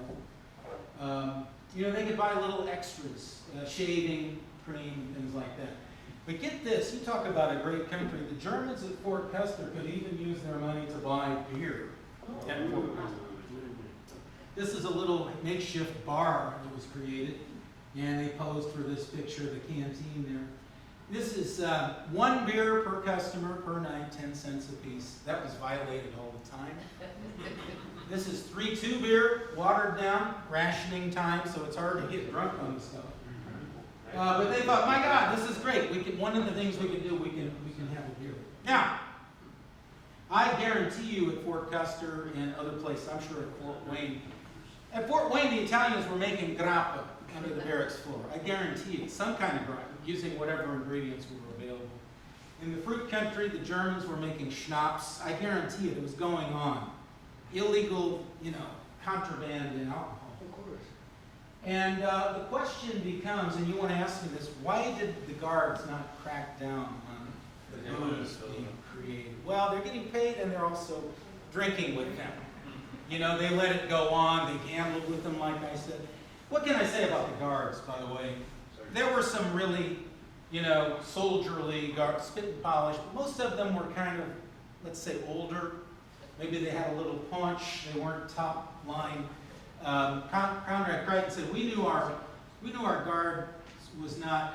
They could buy little extras, shaving cream, things like that. But get this, you talk about a great country. The Germans at Fort Custer could even use their money to buy beer at Fort Custer. This is a little makeshift bar that was created, and they posed for this picture of the canteen there. This is 1 beer per customer per night, 10 cents a piece. That was violated all the time. This is 3-2 beer, watered down, rationing time, so it's hard to get drunk on this stuff. But they thought, my God, this is great. One of the things we can do, we can have a beer. Now, I guarantee you at Fort Custer and other places, I'm sure at Fort Wayne. At Fort Wayne, the Italians were making grappa under the barracks floor. I guarantee it, some kind of grappa, using whatever ingredients were available. In the fruit country, the Germans were making schnapps. I guarantee it was going on. Illegal, contraband in alcohol. And the question becomes, and you want to ask me this, why did the guards not crack down on the booze being created? Well, they're getting paid and they're also drinking with them. They let it go on, they gambled with them, like I said. What can I say about the guards, by the way? There were some really, soldierly guards, spit and polish, but most of them were kind of, let's say, older. Maybe they had a little punch, they weren't top line. Conrad Crichton said, we knew our guard was not,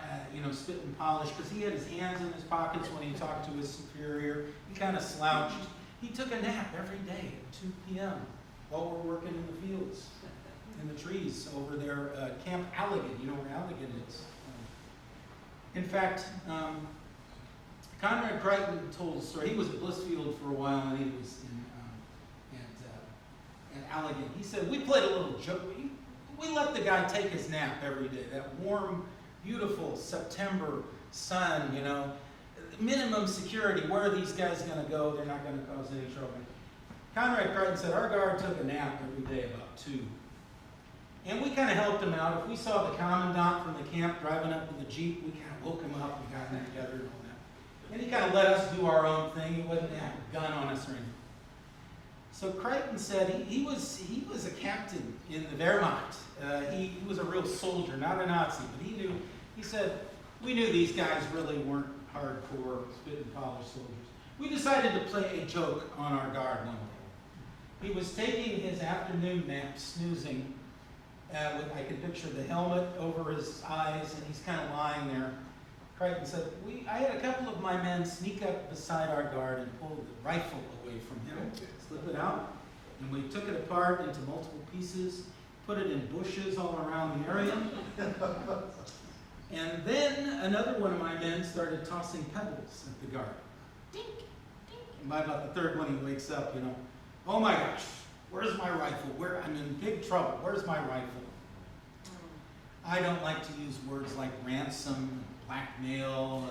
spit and polish, because he had his hands in his pockets when he talked to his superior. He kind of slouched. He took a nap every day at 2 p.m. while we're working in the fields, in the trees over there, Camp Allegan. You know where Allegan is. In fact, Conrad Crichton told a story. He was at Blissfield for a while, and he was at Allegan. He said, we played a little joke. We let the guy take his nap every day. That warm, beautiful September sun, minimum security. Where are these guys going to go? They're not going to cause any trouble. Conrad Crichton said, our guard took a nap every day about 2. And we kind of helped him out. If we saw the commandant from the camp driving up in the Jeep, we kind of woke him up and got him together and all that. And he kind of let us do our own thing. He wasn't have a gun on us or anything. So Crichton said he was a captain in the Wehrmacht. He was a real soldier, not a Nazi, but he said, we knew these guys really weren't hardcore spit and polish soldiers. We decided to play a joke on our guard one day. He was taking his afternoon nap, snoozing. I could picture the helmet over his eyes, and he's kind of lying there. Crichton said, I had a couple of my men sneak up beside our guard and pull the rifle away from him, slip it out, and we took it apart into multiple pieces, put it in bushes all around the area. And then another one of my men started tossing pebbles at the guard. Dink, dink. And by about the third one, he wakes up, oh my gosh, where's my rifle? I'm in big trouble. Where's my rifle? I don't like to use words like ransom, blackmail.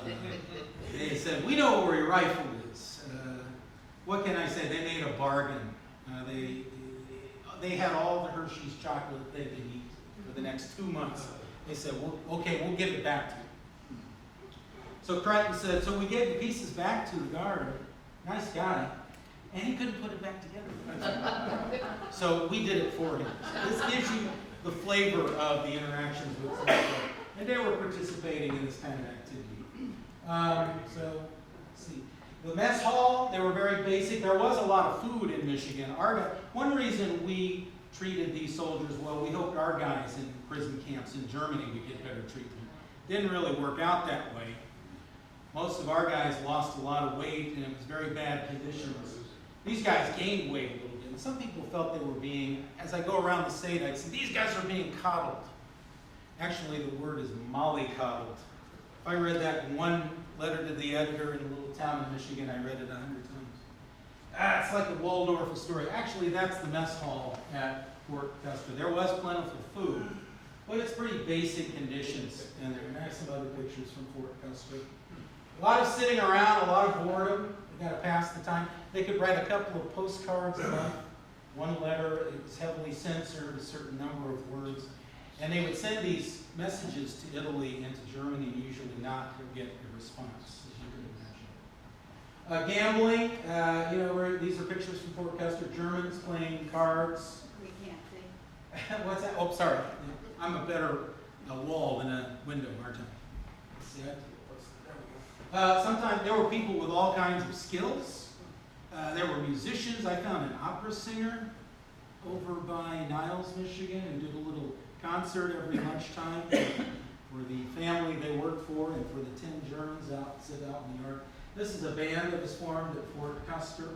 They said, we know where your rifle is. What can I say? They made a bargain. They had all the Hershey's chocolate they could eat for the next 2 months. They said, we'll give it back to you. So Crichton said, so we gave the pieces back to the guard. Nice guy. And he couldn't put it back together. So we did it for him. So this gives you the flavor of the interactions with them. And they were participating in this kind of activity. So, let's see. The mess hall, they were very basic. There was a lot of food in Michigan. One reason we treated these soldiers well, we hoped our guys in prison camps in Germany would get better treatment. Didn't really work out that way. Most of our guys lost a lot of weight, and it was very bad conditions. These guys gained weight a little bit, and some people felt they were being, as I go around the state, I'd say, these guys are being coddled. Actually, the word is mollycoddled. If I read that in one letter to the editor in a little town in Michigan, I read it 100 times. It's like the Waldorf Astoria. Actually, that's the mess hall at Fort Custer. There was plentiful food, but it's pretty basic conditions. And there are some other pictures from Fort Custer. A lot of sitting around, a lot of boredom. They got to pass the time. They could write a couple of postcards about one letter. It was heavily censored, a certain number of words. And they would send these messages to Italy and to Germany and usually not get a response, as you can imagine. Gambling, these are pictures from Fort Custer. Germans playing cards. We can't see. What's that? Oh, sorry. I'm a better wall than a window, aren't I? See that? There we go. Sometimes there were people with all kinds of skills. There were musicians. I found an opera singer over by Niles, Michigan, who did a little concert every lunchtime for the family they worked for and for the 10 Germans sit out in the yard. This is a band that was formed at Fort Custer.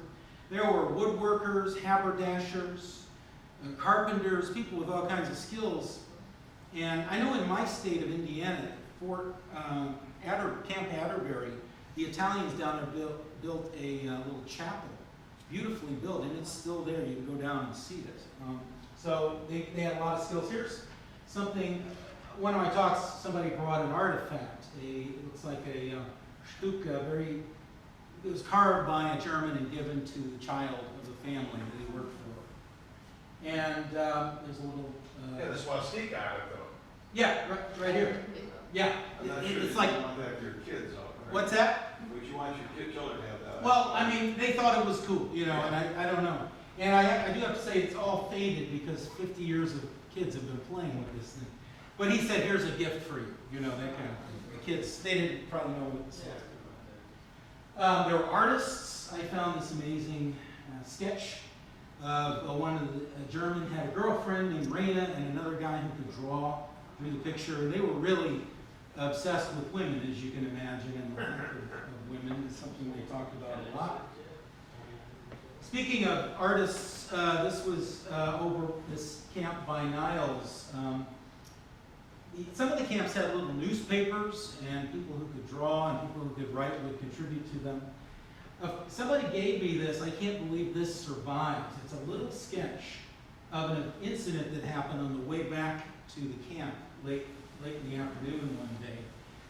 There were woodworkers, haberdashers, carpenters, people with all kinds of skills. And I know in my state of Indiana, Camp Atterbury, the Italians down there built a little chapel, beautifully built, and it's still there. You can go down and see it. So they had a lot of skills. Here's something, one of my talks, somebody brought an artifact. It looks like a stucca, it was carved by a German and given to the child of the family that he worked for. And there's a little... Yeah, the swastika on it, though. Yeah, right here. Yeah, I'm not sure it's you like... want that for your kids, though. What's that? Would you want your children to have that? Well, I mean, they thought it was cool, and I don't know. And I do have to say it's all faded because 50 years of kids have been playing with this thing. But he said, here's a gift for you, that kind of thing. The kids, they didn't probably know what this was. There were artists. I found this amazing sketch of one of the German had a girlfriend named Raina and another guy who could draw through the picture. And they were really obsessed with women, as you can imagine, and the lack of women is something they talked about a lot. Speaking of artists, this was over this camp by Niles. Some of the camps had little newspapers, and people who could draw and people who could write would contribute to them. Somebody gave me this. I can't believe this survives. It's a little sketch of an incident that happened on the way back to the camp late in the afternoon one day.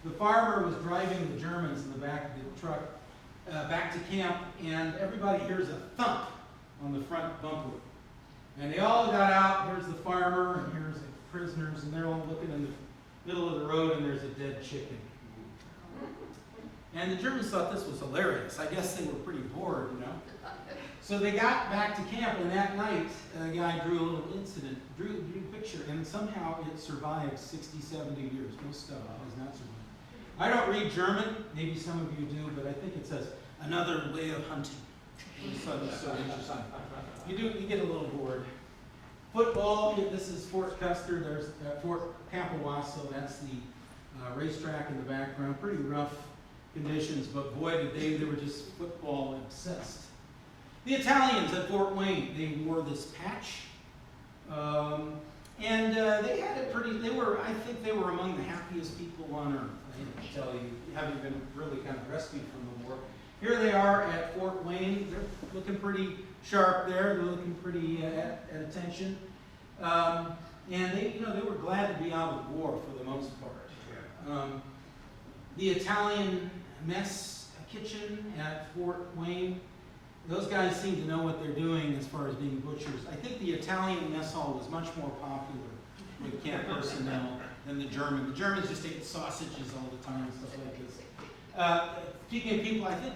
The farmer was driving the Germans in the back of the truck back to camp, and everybody hears a thump on the front bumper. And they all got out. Here's the farmer, and here's the prisoners, and they're all looking in the middle of the road, and there's a dead chicken. And the Germans thought this was hilarious. I guess they were pretty bored, So they got back to camp, and that night, a guy drew a little incident, drew a picture, and somehow it survived 60, 70 years. Most stuff has not survived. I don't read German, maybe some of you do, but I think it says, another way of hunting. So interesting. You get a little bored. Football, this is Fort Custer, there's Fort Capowasso, that's the racetrack in the background. Pretty rough conditions, but boy, they were just football obsessed. The Italians at Fort Wayne, they wore this patch. And they had it I think they were among the happiest people on earth, I have to tell you, having been really kind of rescued from the war. Here they are at Fort Wayne. They're looking pretty sharp there. They're looking pretty at attention. And they were glad to be out of the war for the most part. The Italian mess kitchen at Fort Wayne, those guys seem to know what they're doing as far as being butchers. I think the Italian mess hall was much more popular with camp personnel than the German. The Germans just ate sausages all the time and stuff like this. Speaking of people, I think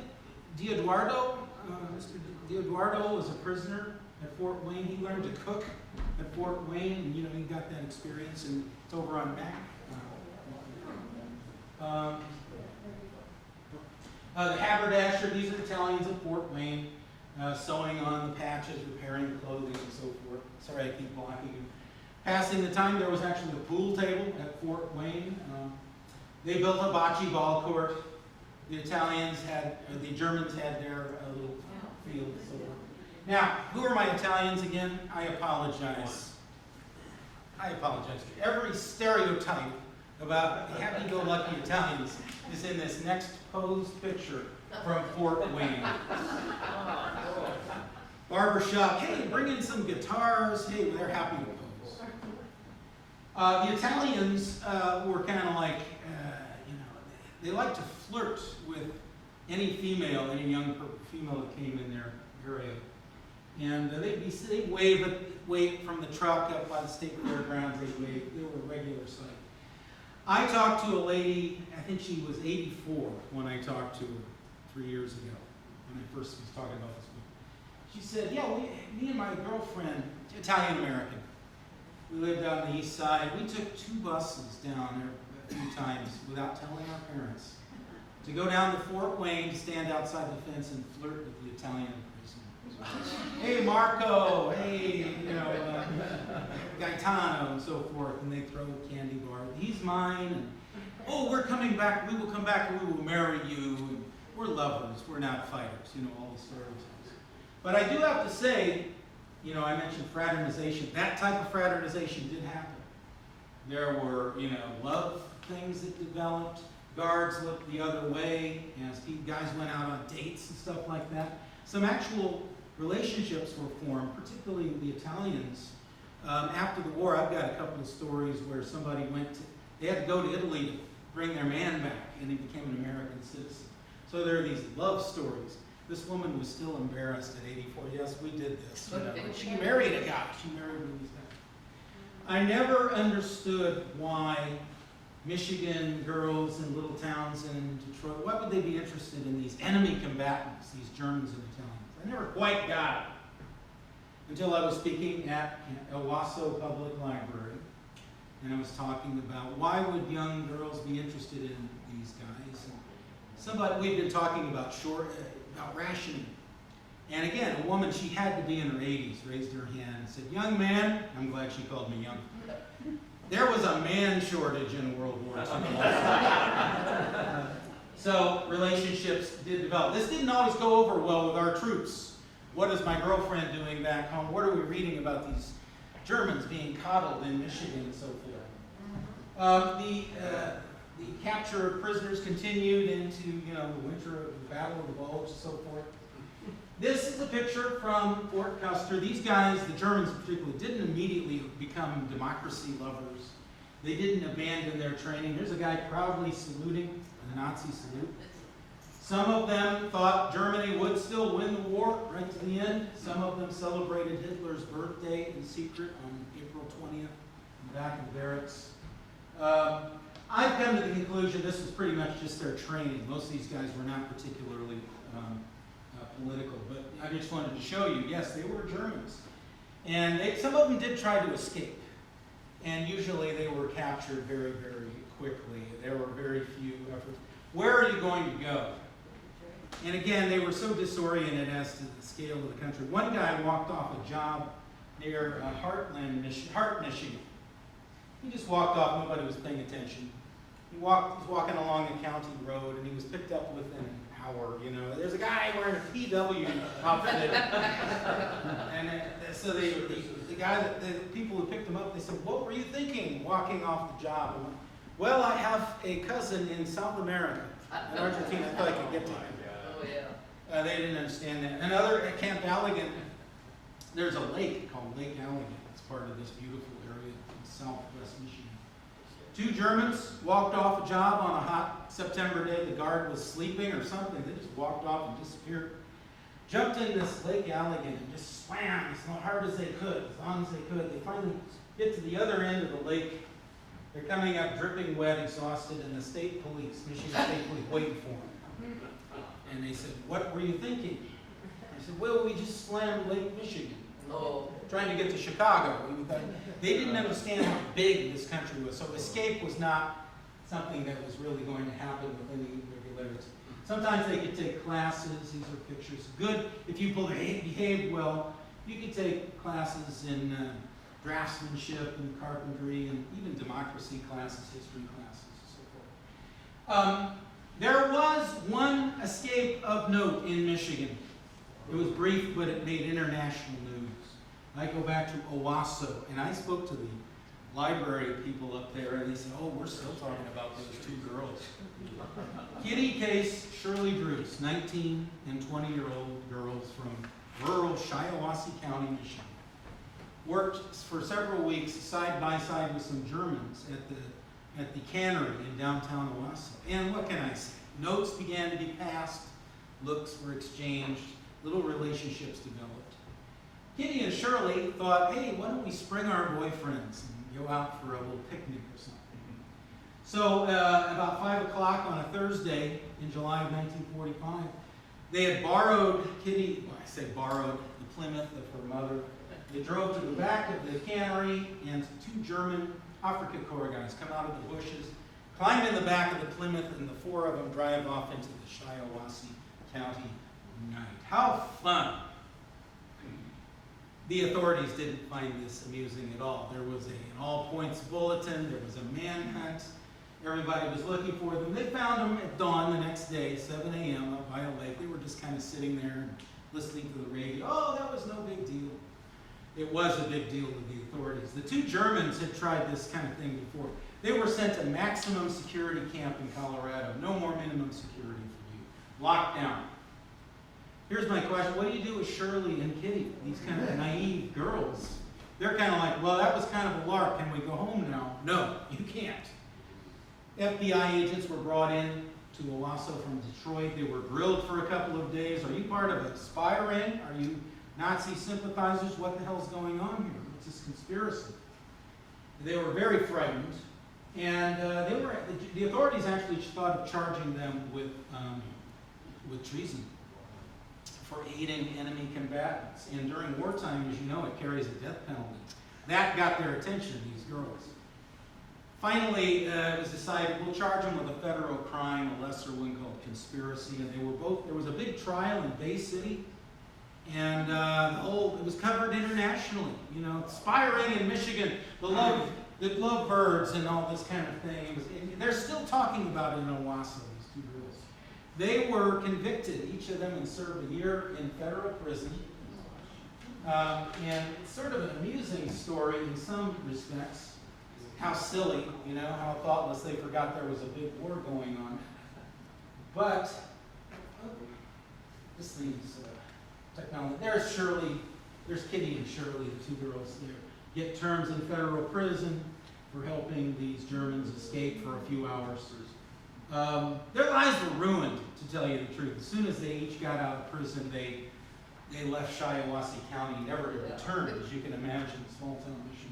Mr. Dioduardo was a prisoner at Fort Wayne. He learned to cook at Fort Wayne, and he got that experience, and it's over on Mac. The haberdasher, these are Italians at Fort Wayne, sewing on the patches, repairing the clothing, and so forth. Sorry, I keep blocking you. Passing the time, there was actually a pool table at Fort Wayne. They built a bocce ball court. The Germans had their little field and so forth. Now, who are my Italians again? I apologize. I apologize, every stereotype about happy-go-lucky Italians is in this next posed picture from Fort Wayne. Barbershop, hey, bring in some guitars, hey, they're happy to pose. The Italians were kind of like, they like to flirt with any female, any young female that came in their area. And they'd wave from the truck up by the state fairgrounds, they'd wave. They were a regular sight. I talked to a lady, I think she was 84 when I talked to her 3 years ago, when I first was talking about this book. She said, yeah, me and my girlfriend, Italian-American, we lived on the east side. We took 2 buses down there a few times without telling our parents to go down to Fort Wayne to stand outside the fence and flirt with the Italian prisoners. Hey, Marco, hey, Gaetano, and so forth, and they throw a candy bar. He's mine, and oh, we're coming back, we will come back and we will marry you, and we're lovers, we're not fighters, all the stereotypes. But I do have to say, I mentioned fraternization. That type of fraternization did happen. There were, love things that developed. Guards looked the other way as guys went out on dates and stuff like that. Some actual relationships were formed, particularly the Italians. After the war, I've got a couple of stories where somebody they had to go to Italy to bring their man back, and he became an American citizen. So there are these love stories. This woman was still embarrassed at 84. Yes, we did this. She married a guy. She married one of these guys. I never understood why Michigan girls in little towns in Detroit, why would they be interested in these enemy combatants, these Germans and Italians? I never quite got it until I was speaking at El Waso Public Library, and I was talking about why would young girls be interested in these guys. We'd been talking about rationing. And again, a woman, she had to be in her 80s, raised her hand and said, young man, I'm glad she called me young. There was a man shortage in World War II. So relationships did develop. This didn't always go over well with our troops. What is my girlfriend doing back home? What are we reading about these Germans being coddled in Michigan and so forth? The capture of prisoners continued into the winter of the Battle of the Bulge and so forth. This is a picture from Fort Custer. These guys, the Germans particularly, didn't immediately become democracy lovers. They didn't abandon their training. Here's a guy proudly saluting the Nazi salute. Some of them thought Germany would still win the war right to the end. Some of them celebrated Hitler's birthday in secret on April 20th in the back of the barracks. I've come to the conclusion this was pretty much just their training. Most of these guys were not particularly political, but I just wanted to show you, yes, they were Germans. And some of them did try to escape. And usually they were captured very, very quickly. There were very few efforts. Where are you going to go? And again, they were so disoriented as to the scale of the country. One guy walked off a job near Hart, Michigan. He just walked off, nobody was paying attention. He was walking along a county road, and he was picked up within an hour. There's a guy wearing a POW outfit. And so the people who picked him up, they said, what were you thinking walking off the job? And went, well, I have a cousin in South America, in Argentina. I thought I could get to him. Oh, yeah. They didn't understand that. Another at Camp Allegan, there's a lake called Lake Allegan. It's part of this beautiful area in southwest Michigan. 2 Germans walked off a job on a hot September day. The guard was sleeping or something. They just walked off and disappeared. Jumped in this Lake Allegan and just swam as hard as they could, as long as they could. They finally get to the other end of the lake. They're coming up dripping wet, exhausted, and the state police, Michigan State Police, waiting for them. And they said, what were you thinking? I said, well, we just slammed Lake Michigan. Oh. Trying to get to Chicago. They didn't understand how big this country was. So escape was not something that was really going to happen with any regularity. Sometimes they could take classes. These are pictures. Good, if you behaved well, you could take classes in draftsmanship and carpentry and even democracy classes, history classes, and so forth. There was one escape of note in Michigan. It was brief, but it made international news. I go back to Owasso, and I spoke to library people up there, and they said, oh, we're still talking about those two girls. Kitty Case Shirley Bruce, 19 and 20-year-old girls from rural Shiawassee County, Michigan. Worked for several weeks side by side with some Germans at the cannery in downtown Owasso. And what can I say? Notes began to be passed, looks were exchanged, little relationships developed. Kitty and Shirley thought, hey, why don't we spring our boyfriends and go out for a little picnic or something? So about 5 o'clock on a Thursday in July of 1945, they had borrowed Kitty, well, I say borrowed, the Plymouth of her mother. They drove to the back of the cannery, and two German Afrika Korps guys come out of the bushes, climb in the back of the Plymouth, and the four of them drive off into the Shiawassee County night. How fun! The authorities didn't find this amusing at all. There was an all-points bulletin, there was a manhunt, everybody was looking for them. They found them at dawn the next day, 7 a.m. up by a lake. They were just kind of sitting there and listening to the radio. Oh, that was no big deal. It was a big deal to the authorities. The two Germans had tried this kind of thing before. They were sent to maximum security camp in Colorado. No more minimum security for you. Locked down. Here's my question. What do you do with Shirley and Kitty, these kind of naive girls? They're kind of like, well, that was kind of a lark. Can we go home now? No, you can't. FBI agents were brought in to Owasso from Detroit. They were grilled for a couple of days. Are you part of a spy ring? Are you Nazi sympathizers? What the hell's going on here? What's this conspiracy? They were very frightened, and the authorities actually thought of charging them with treason for aiding enemy combatants. And during wartime, as you know, it carries a death penalty. That got their attention, these girls. Finally, it was decided we'll charge them with a federal crime, a lesser one called conspiracy. And they were both. There was a big trial in Bay City, and it was covered internationally. You know, spy ring in Michigan, the love birds, and all this kind of thing. They're still talking about it in Owasso. These two girls. They were convicted, each of them, and served a year in federal prison. And it's sort of an amusing story in some respects. How silly, you know, how thoughtless they forgot there was a big war going on. But, this thing's technology. There's Kitty and Shirley, the two girls there. Get terms in federal prison for helping these Germans escape for a few hours. Their lives were ruined, to tell you the truth. As soon as they each got out of prison, they left Shiawassee County, never to return, as you can imagine, small town Michigan.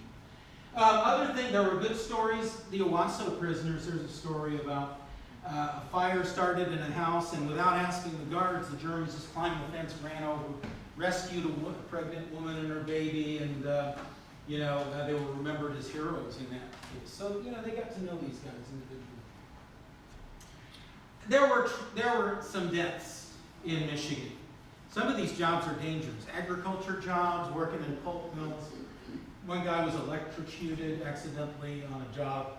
Other thing, there were good stories. The Owasso prisoners, there's a story about a fire started in a house, and without asking the guards, the Germans just climbed the fence, ran over, rescued a pregnant woman and her baby, and they were remembered as heroes in that case. So, they got to know these guys individually. There were some deaths in Michigan. Some of these jobs are dangerous. Agriculture jobs, working in pulp mills. One guy was electrocuted accidentally on a job.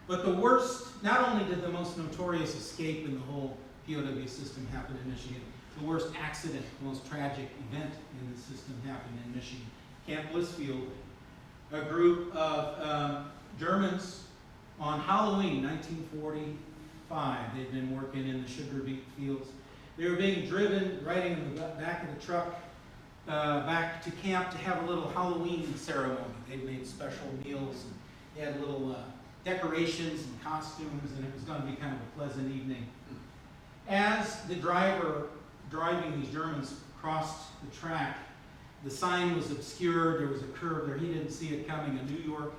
But the worst, not only did the most notorious escape in the whole POW system happen in Michigan, the worst accident, the most tragic event in the system happened in Michigan. Camp Blissfield, a group of Germans on Halloween 1945, they'd been working in the sugar beet fields. They were being driven, riding in the back of the truck, back to camp to have a little Halloween ceremony. They made special meals, and they had little decorations and costumes, and it was going to be kind of a pleasant evening. As the driver driving these Germans crossed the track, the sign was obscured, there was a curve there, he didn't see it coming. A New York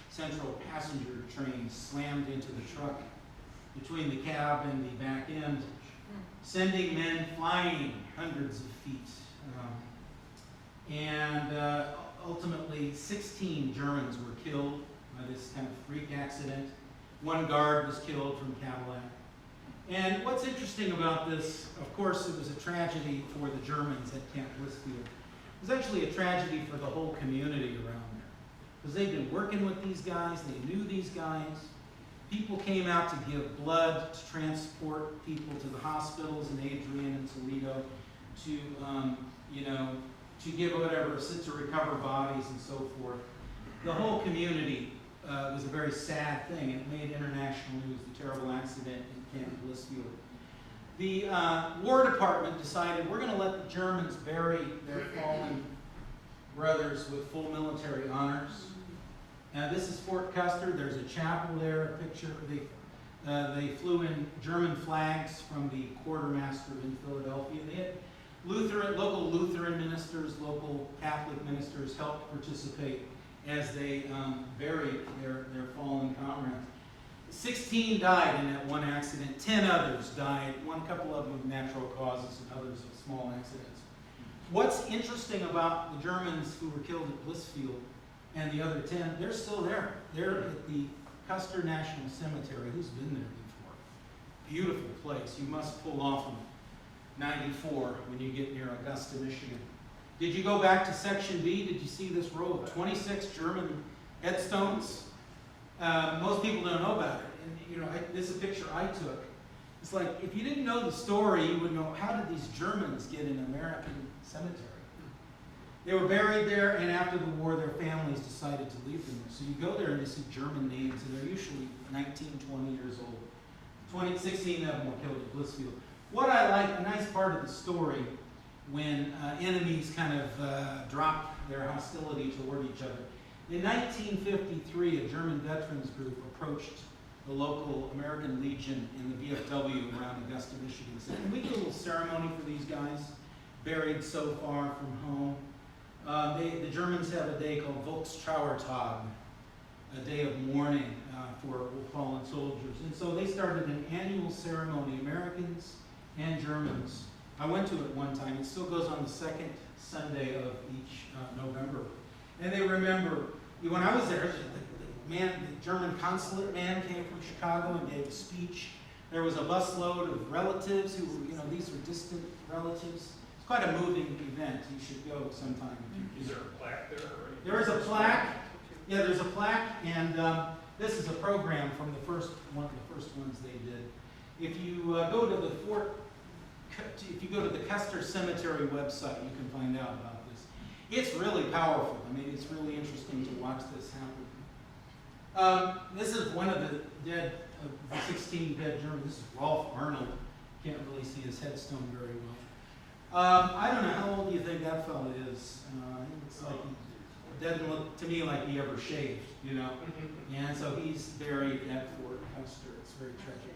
Central passenger train slammed into the truck between the cab and the back end, sending men flying hundreds of feet. Ultimately, 16 Germans were killed by this kind of freak accident. One guard was killed from Cadillac. And what's interesting about this, of course, it was a tragedy for the Germans at Camp Blissfield. It was actually a tragedy for the whole community around there. Because they'd been working with these guys, they knew these guys. People came out to give blood, to transport people to the hospitals in Adrian and Toledo, to give whatever, to recover bodies and so forth. the whole community was a very sad thing, and it made international news, the terrible accident in Camp Blissfield. The War Department decided we're going to let the Germans bury their fallen brothers with full military honors. Now this is Fort Custer. There's a chapel there, a picture. They flew in German flags from the quartermaster in Philadelphia. They had local Lutheran ministers, local Catholic ministers helped participate as they buried their fallen comrades. 16 died in that one accident. 10 others died. A couple of them of natural causes and others of small accidents. What's interesting about the Germans who were killed at Blissfield and the other 10, they're still there. They're at the Custer National Cemetery. Who's been there before? Beautiful place. You must pull off of 94 when you get near Augusta, Michigan. Did you go back to section B? Did you see this row of 26 German headstones? Most people don't know about it. And this is a picture I took. It's like, if you didn't know the story, you would know, how did these Germans get an American cemetery? They were buried there, and after the war, their families decided to leave them there. So you go there and you see German names, and they're usually 19, 20 years old. 16 of them were killed at Blissfield. What I like, a nice part of the story, when enemies kind of dropped their hostility toward each other. In 1953, a German veterans group approached the local American Legion in the VFW around Augusta, Michigan, and said, can we do a little ceremony for these guys buried so far from home? The Germans have a day called Volkstrauertag, a day of mourning for fallen soldiers. And so they started an annual ceremony, Americans and Germans. I went to it one time. It still goes on the second Sunday of each November. And they remember, when I was there, the German consulate man came from Chicago and gave a speech. There was a busload of relatives who were, these were distant relatives. It's quite a moving event. You should go sometime. Is there a plaque there? There is a plaque. Yeah, there's a plaque, and this is a program from one of the first ones they did. If you go to the Custer Cemetery website, you can find out about this. It's really powerful. I mean, it's really interesting to watch this happen. This is one of the dead, of the 16 dead Germans. This is Rolf Arnold. Can't really see his headstone very well. I don't know, how old do you think that fellow is? It's like he doesn't look to me like he ever shaved, And so he's buried at Fort Custer. It's very tragic.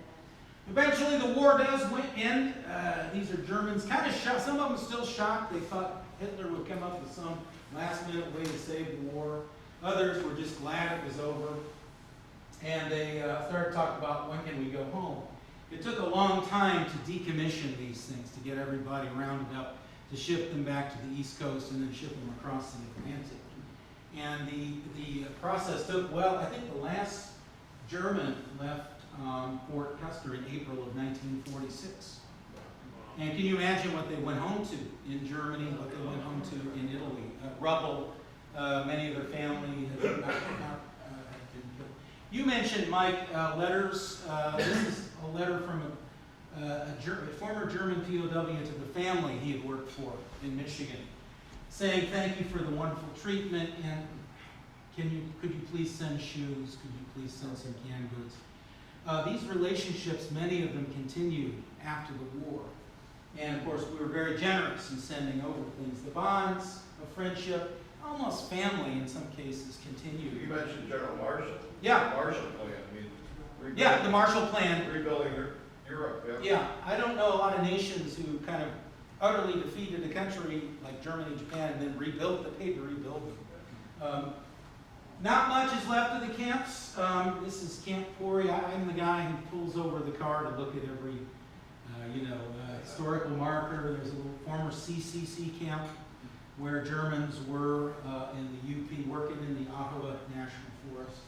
Eventually the war does end. These are Germans, kind of shocked. Some of them still shocked. They thought Hitler would come up with some last-minute way to save the war. Others were just glad it was over. And they started talking about, when can we go home? It took a long time to decommission these things, to get everybody rounded up, to ship them back to the East Coast and then ship them across the Atlantic. And the process took, I think the last German left Fort Custer in April of 1946. And can you imagine what they went home to in Germany, what they went home to in Italy? Rubble, many of their family had been killed. You mentioned, Mike, letters. This is a letter from a former German POW to the family he had worked for in Michigan, saying thank you for the wonderful treatment, and could you please send shoes? Could you please send some canned goods? These relationships, many of them continued after the war. And of course, we were very generous in sending over things. The bonds of friendship, almost family in some cases, continued. You mentioned General Marshall. Yeah. The Marshall Plan. Yeah, the Marshall Plan. Rebuilding Europe. Yeah, I don't know a lot of nations who kind of utterly defeated a country like Germany, Japan, and then paid to rebuild them. Not much is left of the camps. This is Camp Pori. I'm the guy who pulls over the car to look at every, historical marker. There's a little former CCC camp where Germans were in the UP working in the Ottawa National Forest.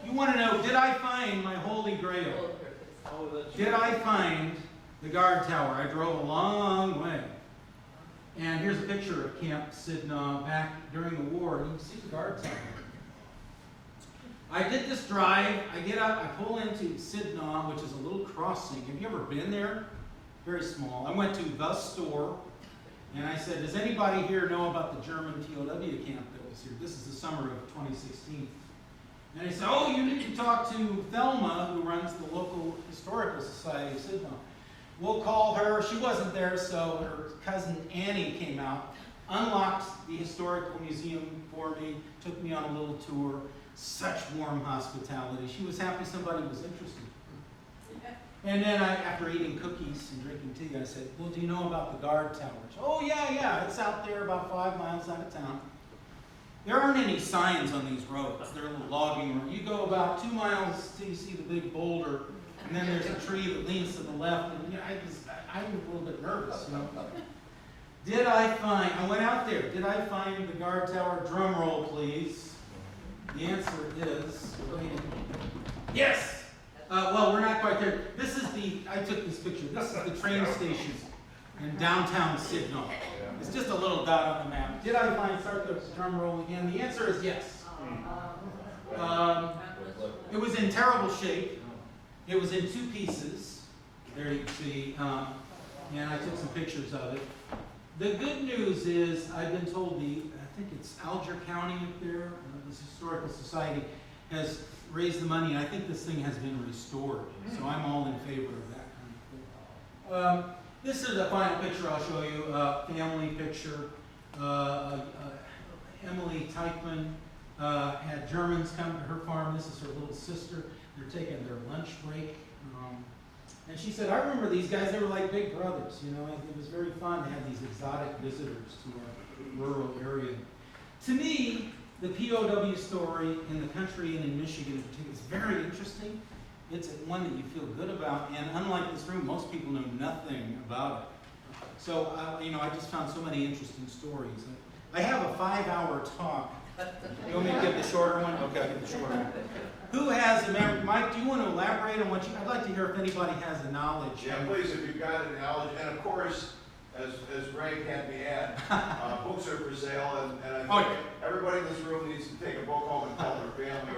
You want to know, did I find my holy grail? Did I find the guard tower? I drove a long way. And here's a picture of Camp Sidnaw back during the war. You can see the guard tower. I did this drive. I get out, I pull into Sidnaw, which is a little crossing. Have you ever been there? Very small. I went to the store, and I said, does anybody here know about the German POW camp that was was here. This is the summer of 2016. And I said, oh, you need to talk to Thelma, who runs the local historical society of Sidney. We'll call her. She wasn't there, so her cousin Annie came out, unlocked the historical museum for me, took me on a little tour. Such warm hospitality. She was happy somebody was interested. And then after eating cookies and drinking tea, I said, well, do you know about the guard towers? Oh, yeah, it's out there about 5 miles out of town. There aren't any signs on these roads. They're a little logging road. You go about 2 miles till you see the big boulder, and then there's a tree that leans to the left, and I'm a little bit nervous, you know. I went out there, did I find the guard tower? Drum roll, please. The answer is, yes! Well, we're not quite there. I took this picture. This is the train station in downtown Sydney. It's just a little dot on the map. Did I start the drum roll again? The answer is yes. It was in terrible shape. It was in 2 pieces. There you can see. And I took some pictures of it. The good news is, I've been told I think it's Alger County up there, this historical society, has raised the money, and I think this thing has been restored. So I'm all in favor of that kind of thing. This is the final picture I'll show you, family picture. Emily Teichman had Germans come to her farm. This is her little sister. They're taking their lunch break. And she said, I remember these guys, they were like big brothers, you know. It was very fun to have these exotic visitors to our rural area. To me, the POW story in the country and in Michigan in particular is very interesting. It's one that you feel good about, and unlike this room, most people know nothing about it. So, I just found so many interesting stories. I have a 5-hour talk. You want me to give the shorter one? Okay, I'll give the shorter one. Who has a memory? Mike, do you want to elaborate on I'd like to hear if anybody has a knowledge. Yeah, please, if you've got any knowledge, and of course, as Greg had me add, books are for sale, and I think everybody in this room needs to take a book home and tell their family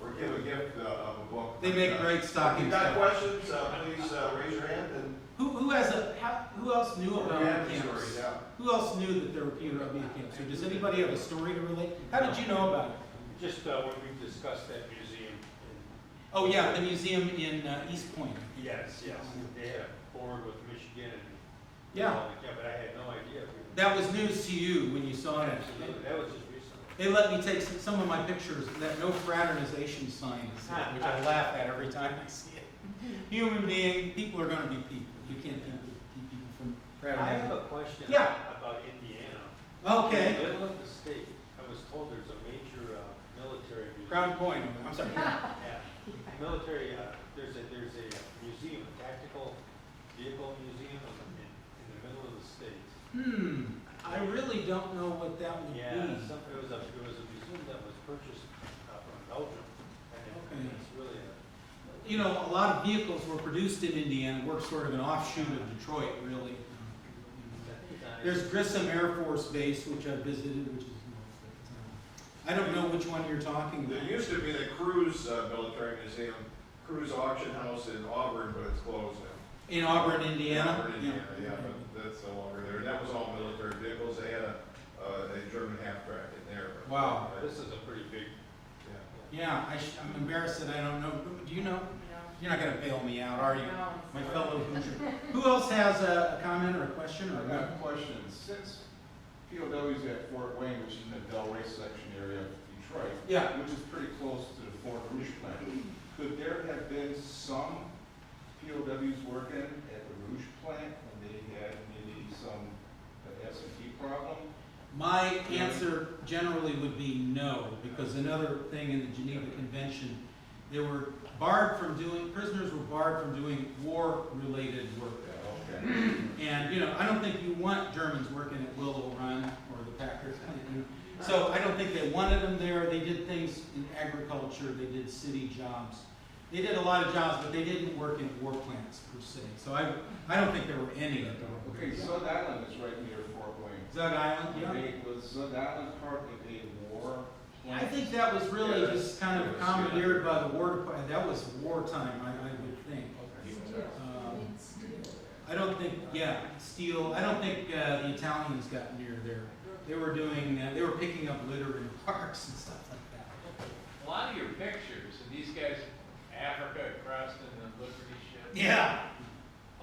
or give a gift of a book. They make great stocking If you've got stuff. questions, please raise your hand. And Who else knew about camps? story, yeah. Who else knew that there were POW camps? Or does anybody have a story to relate? How did you know about it? Just when we discussed that museum. Oh yeah, the museum in East Point. Yes. They had a board with Michigan and. Yeah. But I had no idea. That was news to you when you saw it. Absolutely, that was just recently. They let me take some of my pictures, that no fraternization sign is there, which I laugh at every time I see it. Human being, people are gonna be people. You can't keep people from I have fraternizing. a question Yeah. about Indiana. Okay. In the middle of the state, I was told there's a major military museum. Crown Point, I'm sorry. Yeah. Military, there's a museum, a tactical vehicle museum in the middle of the state. I really don't know what that would Yeah, be. it was a museum that was purchased from Belgium, and it's really You know, a lot of vehicles were produced in Indiana. We're sort of an offshoot of Detroit, really. There's Grissom Air Force Base, which I visited, which is I don't know which one you're talking There about. used to be the Cruise Military Museum, Cruise Auction House in Auburn, but it's closed now. In Auburn, Indiana? Auburn, Indiana, yeah, but that's no longer there. That was all military vehicles. They had a German half-track in there. But, Wow. this is a pretty big. Yeah, I'm embarrassed that I don't know. Do you know? No. You're not gonna bail me out, are you? No. My fellow Hoosier. Who else has a comment or a question? I got a question. Since POWs at Fort Wayne, which is in the Delray section area of Detroit, Yeah. which is pretty close to the Fort Rouge plant, could there have been some POWs working at the Rouge plant when they had maybe some S&T problem? My answer generally would be no, because another thing in the Geneva Convention, they were barred from doing, prisoners were barred from doing war-related work. Okay. And, I don't think you want Germans working at Willow Run or the Packers. So I don't think they wanted them there. They did things in agriculture, they did city jobs. They did a lot of jobs, but they didn't work in war plants per se. So I don't think there were any that were. Okay, Zug Island is right near Fort Wayne. Zug Island, yeah. Was Zug Island part of a war plant? I think that was really just kind of commandeered by the War Department. That was wartime, I would think. I don't think, steel. I don't think the Italians got near there. They were doing, they were picking up litter in parks and stuff like that. A lot of your pictures of these guys, Africa crossed in the Liberty ship. Yeah.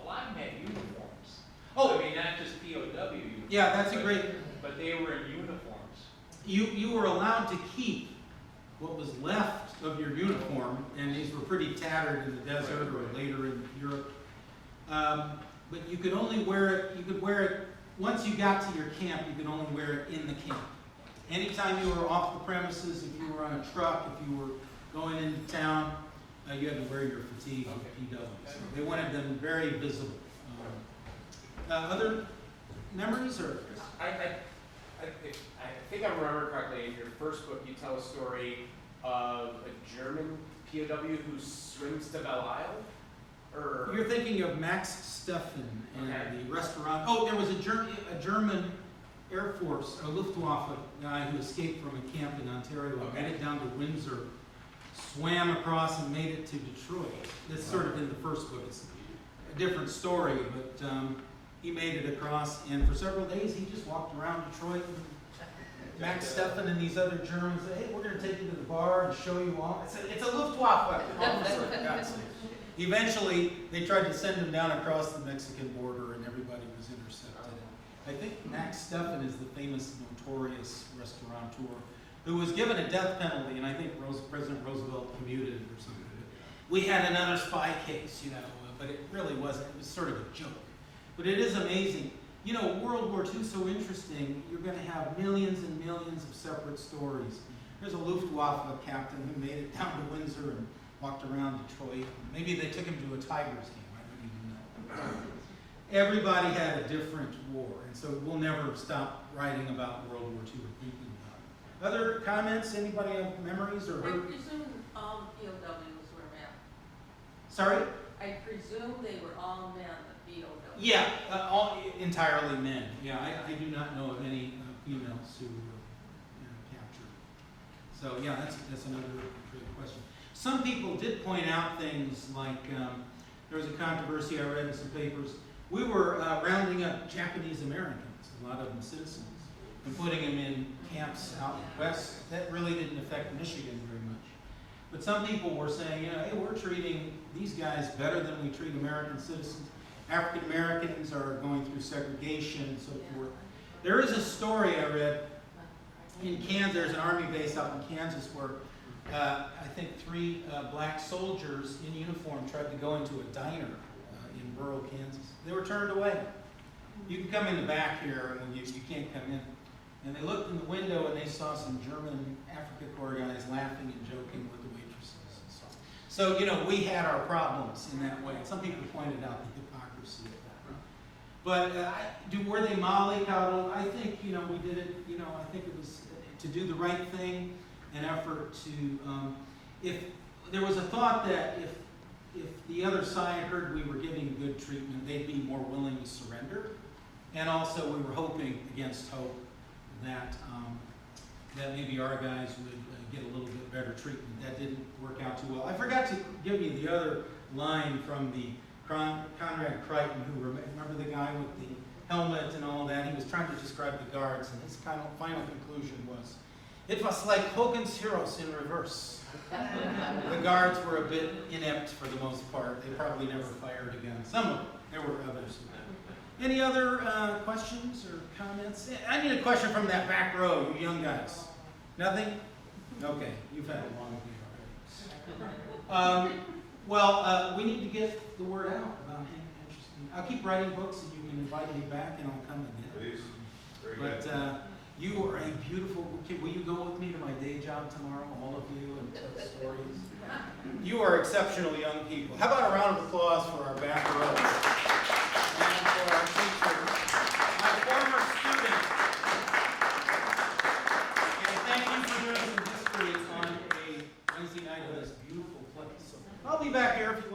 A lot of them had uniforms. Oh. I mean, not just POW uniforms. Yeah, that's a but- great, But they were in uniforms. you were allowed to keep what was left of your uniform, and these were pretty tattered in the desert or later in Europe. But you could only wear it, you could wear it, once you got to your camp, you could only wear it in the camp. Anytime you were off the premises, if you were on a truck, if you were going into town, you had to wear your fatigue with PW. So they wanted them very visible. Other memories or? I think I remember correctly, in your first book, you tell a story of a German POW who swims to Belle Isle? Or You're thinking of Max Steffen and Okay. the restaurant. Oh, there was a German Air Force, a Luftwaffe guy who escaped from a camp in Ontario, made it down to Windsor, swam across and made it to Detroit. That's sort of in the first book. It's a different story, but he made it across, and for several days he just walked around Detroit. And Max Steffen and these other Germans said, "Hey, we're going to take you to the bar and show you all." It's a Luftwaffe officer, for God's sake. Eventually, they tried to send him down across the Mexican border, and everybody was intercepted. I think Max Steffen is the famous, notorious restaurateur who was given a death penalty, and I think President Roosevelt commuted it or something. We had another spy case, but it really wasn't. It was sort of a joke. But it is amazing. World War II is so interesting. You're going to have millions and millions of separate stories. There's a Luftwaffe captain who made it down to Windsor and walked around Detroit. Maybe they took him to a Tigers game. I don't even know. Everybody had a different war, and so we'll never stop writing about World War II or thinking about it. Other comments? Anybody have memories or I heard? presume all POWs were men. Sorry? I presume they were all men, the POWs. Yeah, all entirely men. Yeah, I do not know of any females who were captured. So yeah, that's another great question. Some people did point out things like there was a controversy I read in some papers. We were rounding up Japanese Americans, a lot of them citizens, and putting them in camps out west. That really didn't affect Michigan very much. But some people were saying, hey, we're treating these guys better than we treat American citizens. African Americans are going through segregation and so forth. There is a story I read in Kansas. There's an army base out in Kansas where I think 3 black soldiers in uniform tried to go into a diner in rural Kansas. They were turned away. You can come in the back here, and you can't come in. And they looked in the window and they saw some German Africa Corps guys laughing and joking with the waitresses and so on. So, we had our problems in that way. Some people pointed out the hypocrisy of that. But were they mollycoddled? I think, we did it, I think it was to do the right thing, an effort to, if there was a thought that if the other side heard we were giving good treatment, they'd be more willing to surrender. And also we were hoping against hope that maybe our guys would get a little bit better treatment. That didn't work out too well. I forgot to give you the other line from the Conrad Crichton, who remember the guy with the helmet and all that. He was trying to describe the guards, and his final conclusion was, "It was like Hogan's Heroes in reverse." The guards were a bit inept for the most part. They probably never fired again. Some of them. There were others. Any other questions or comments? I need a question from that back row, you young guys. Nothing? Okay, you've had a long day already. We need to get the word out about anything interesting. I'll keep writing books, and you can invite me back, and I'll come again. Please. Very good. But you are a beautiful kid. Will you go with me to my day job tomorrow, all of you, and tell stories? You are exceptional young people. How about a round of applause for our back row? And for our teacher, my former student. And thank you for doing some history on a Wednesday night in this beautiful place. So I'll be back here if you